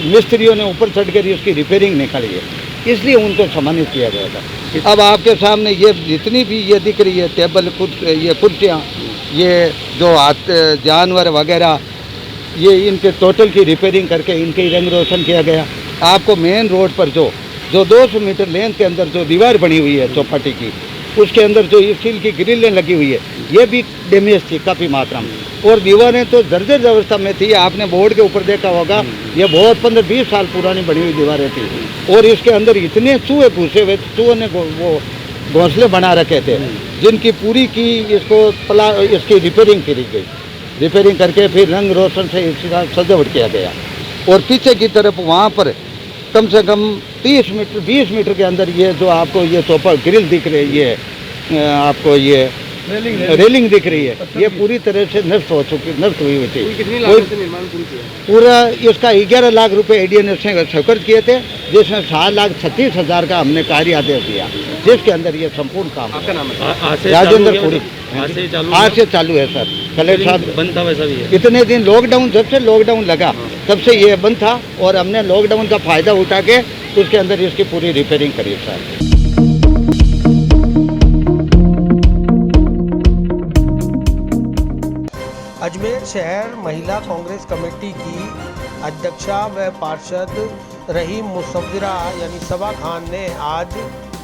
मिस्त्रियों ने ऊपर चढ़कर इसकी रिपेयरिंग निकाली है, इसलिए उनको सम्मानित किया गया था। अब आपके सामने ये जितनी भी ये दिख रही है टेबल, ये कुर्सियाँ, ये जो जानवर वगैरह, ये इनके टोटल की रिपेयरिंग करके इनके रंग रोशन किया गया। आपको मेन रोड पर जो 200 मीटर लेंथ के अंदर जो दीवार बनी हुई है चौपाटी की, उसके अंदर जो स्टील की ग्रिलें लगी हुई है, ये भी डैमेज थी काफ़ी मात्रा में, और दीवारें तो जर्जर अवस्था में थी। आपने बोर्ड के ऊपर देखा होगा, ये बहुत 15-20 साल पुरानी बनी हुई दीवारें थी, और इसके अंदर इतने चूहे घुसे हुए, चूहों ने वो घोंसले बना रखे थे, जिनकी पूरी की इसकी रिपेयरिंग करी गई। रिपेयरिंग करके फिर रंग रोशन से इसका सजावट किया गया। और पीछे की तरफ वहाँ पर कम से कम 30 मीटर 20 मीटर के अंदर ये जो आपको ये चौपर ग्रिल दिख रही है, आपको ये रेलिंग दिख रही है, ये पूरी तरह से नष्ट हुई थी। कितनी लागत से निर्माण पूरी किया? पूरा इसका 11 लाख रुपए एडीएनएफ से स्वीकृत किए थे, जिसमें 7,36,000 का हमने कार्य आदेश दिया, जिसके अंदर ये संपूर्ण काम। आपका नाम है? राजेंद्र पुरी। आज से चालू है सर। कलेक्टर साहब बंद था वैसा भी है? इतने दिन लॉकडाउन, जब से लॉकडाउन लगा तब से ये बंद था, और हमने लॉकडाउन का फायदा उठा के उसके अंदर इसकी पूरी रिपेयरिंग करी सर। अजमेर शहर महिला कांग्रेस कमेटी की अध्यक्षा व पार्षद रहीम मुसव्विरा यानी सबा खान ने आज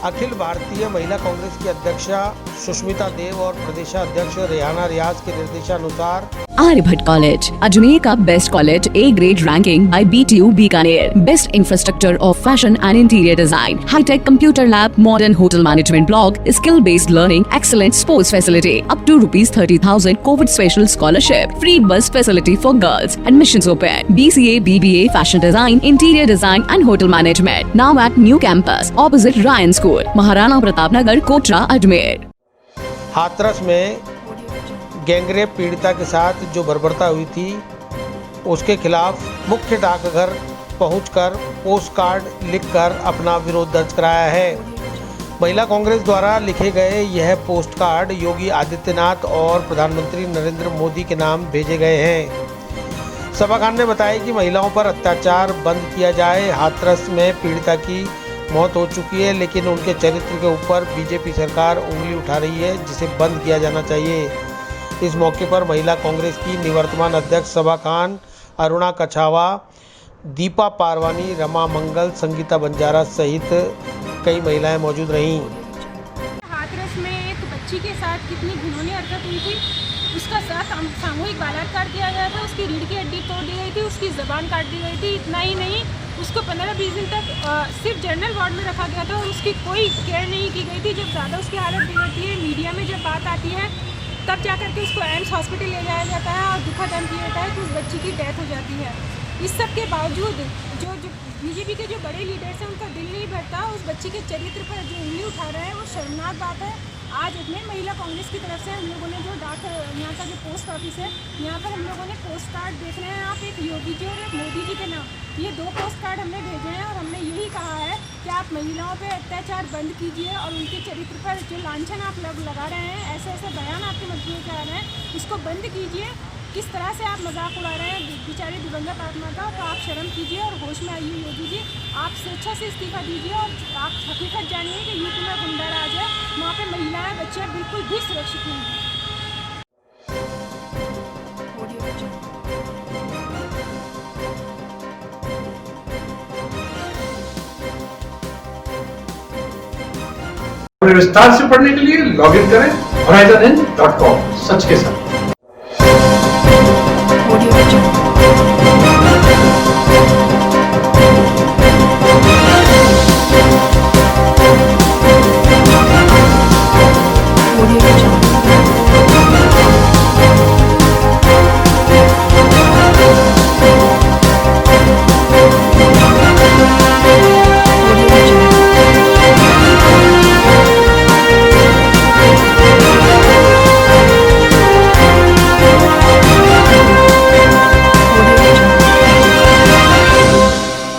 अखिल भारतीय महिला कांग्रेस की अध्यक्षा सुष्मिता देव और प्रदेशाध्यक्ष रेहाना रियाज के निर्देशानुसार आर्यभट्ट कॉलेज, अजमेर का best college, A grade ranking by BTU Bikaner, best infrastructure of fashion and interior design, hi tech computer lab, modern hotel management block, skill based learning, excellent sports facility, up to ₹30,000 covid special scholarship, free bus facility for girls, admissions open, BCA, BBA, fashion design, interior design and hotel management, now at new campus opposite Ryan school, Maharana Pratap Nagar, Kotra, Ajmer. Hathras में gang rape पीड़िता के साथ जो बर्बरता हुई थी, उसके खिलाफ मुख्य डाकघर पहुंचकर पोस्ट कार्ड लिखकर अपना विरोध दर्ज कराया है। महिला कांग्रेस द्वारा लिखे गए यह पोस्ट कार्ड योगी आदित्यनाथ और प्रधानमंत्री नरेंद्र मोदी के नाम भेजे गए हैं। सबा खान ने बताया कि महिलाओं पर अत्याचार बंद किया जाए। हाथरस में पीड़िता की मौत हो चुकी है, लेकिन उनके चरित्र के ऊपर बीजेपी सरकार उंगली उठा रही है, जिसे बंद किया जाना चाहिए। इस मौके पर महिला कांग्रेस की निवर्तमान अध्यक्ष सबा खान, अरुणा कछावा, दीपा पारवानी, रमा मंगल, संगीता बंजारा सहित कई महिलाएं मौजूद रहीं। हाथरस में एक बच्ची के साथ कितनी घिनौनी हरकत हुई थी, उसका साथ सामूहिक बलात्कार किया गया था, उसकी रीढ़ की हड्डी तोड़ दी गई थी, उसकी ज़बान काट दी गई थी। इतना ही नहीं, उसको 15-20 दिन तक सिर्फ जनरल वार्ड में रखा गया था और उसकी कोई केयर नहीं की गई थी। जब ज़्यादा उसकी हालत बिगड़ती है, मीडिया में जब बात आती है, तब जा करके उसको एम्स हॉस्पिटल ले जाया जाता है और दुखद अंत ये होता है कि उस बच्ची की डेथ हो जाती है। इस सब के बावजूद जो बीजेपी के जो बड़े लीडर्स हैं, उनका दिल नहीं भरता। उस बच्ची के चरित्र पर जो उंगली उठा रहे हैं, वो शर्मनाक बात है। आज इसमें महिला कांग्रेस की तरफ से हम लोगों ने जो डाक यहाँ का जो पोस्ट ऑफिस है, यहाँ पर हम लोगों ने पोस्ट कार्ड देख रहे हैं आप, एक योगी जी और एक मोदी जी के नाम, ये 2 पोस्ट कार्ड हमने भेजे हैं और हमने यही कहा है कि आप महिलाओं पे अत्याचार बंद कीजिए और उनके चरित्र पर जो लांछन आप लगा रहे हैं, ऐसे ऐसे बयान आपके मंत्रियों के आ रहे हैं, उसको बंद कीजिए। किस तरह से आप मजाक उड़ा रहे हैं बेचारे दिवंगत आत्मा का, तो आप शर्म कीजिए और होश में आइए योगी जी। आप स्वेच्छा से इस्तीफा दीजिए और आप हकीकत जानिए कि यूपी में गुंडा राज है, वहाँ पे महिलाएं बच्चे बिल्कुल भी सुरक्षित नहीं हैं। विस्तार से पढ़ने के लिए लॉगिन करें horizon.com, सच के साथ।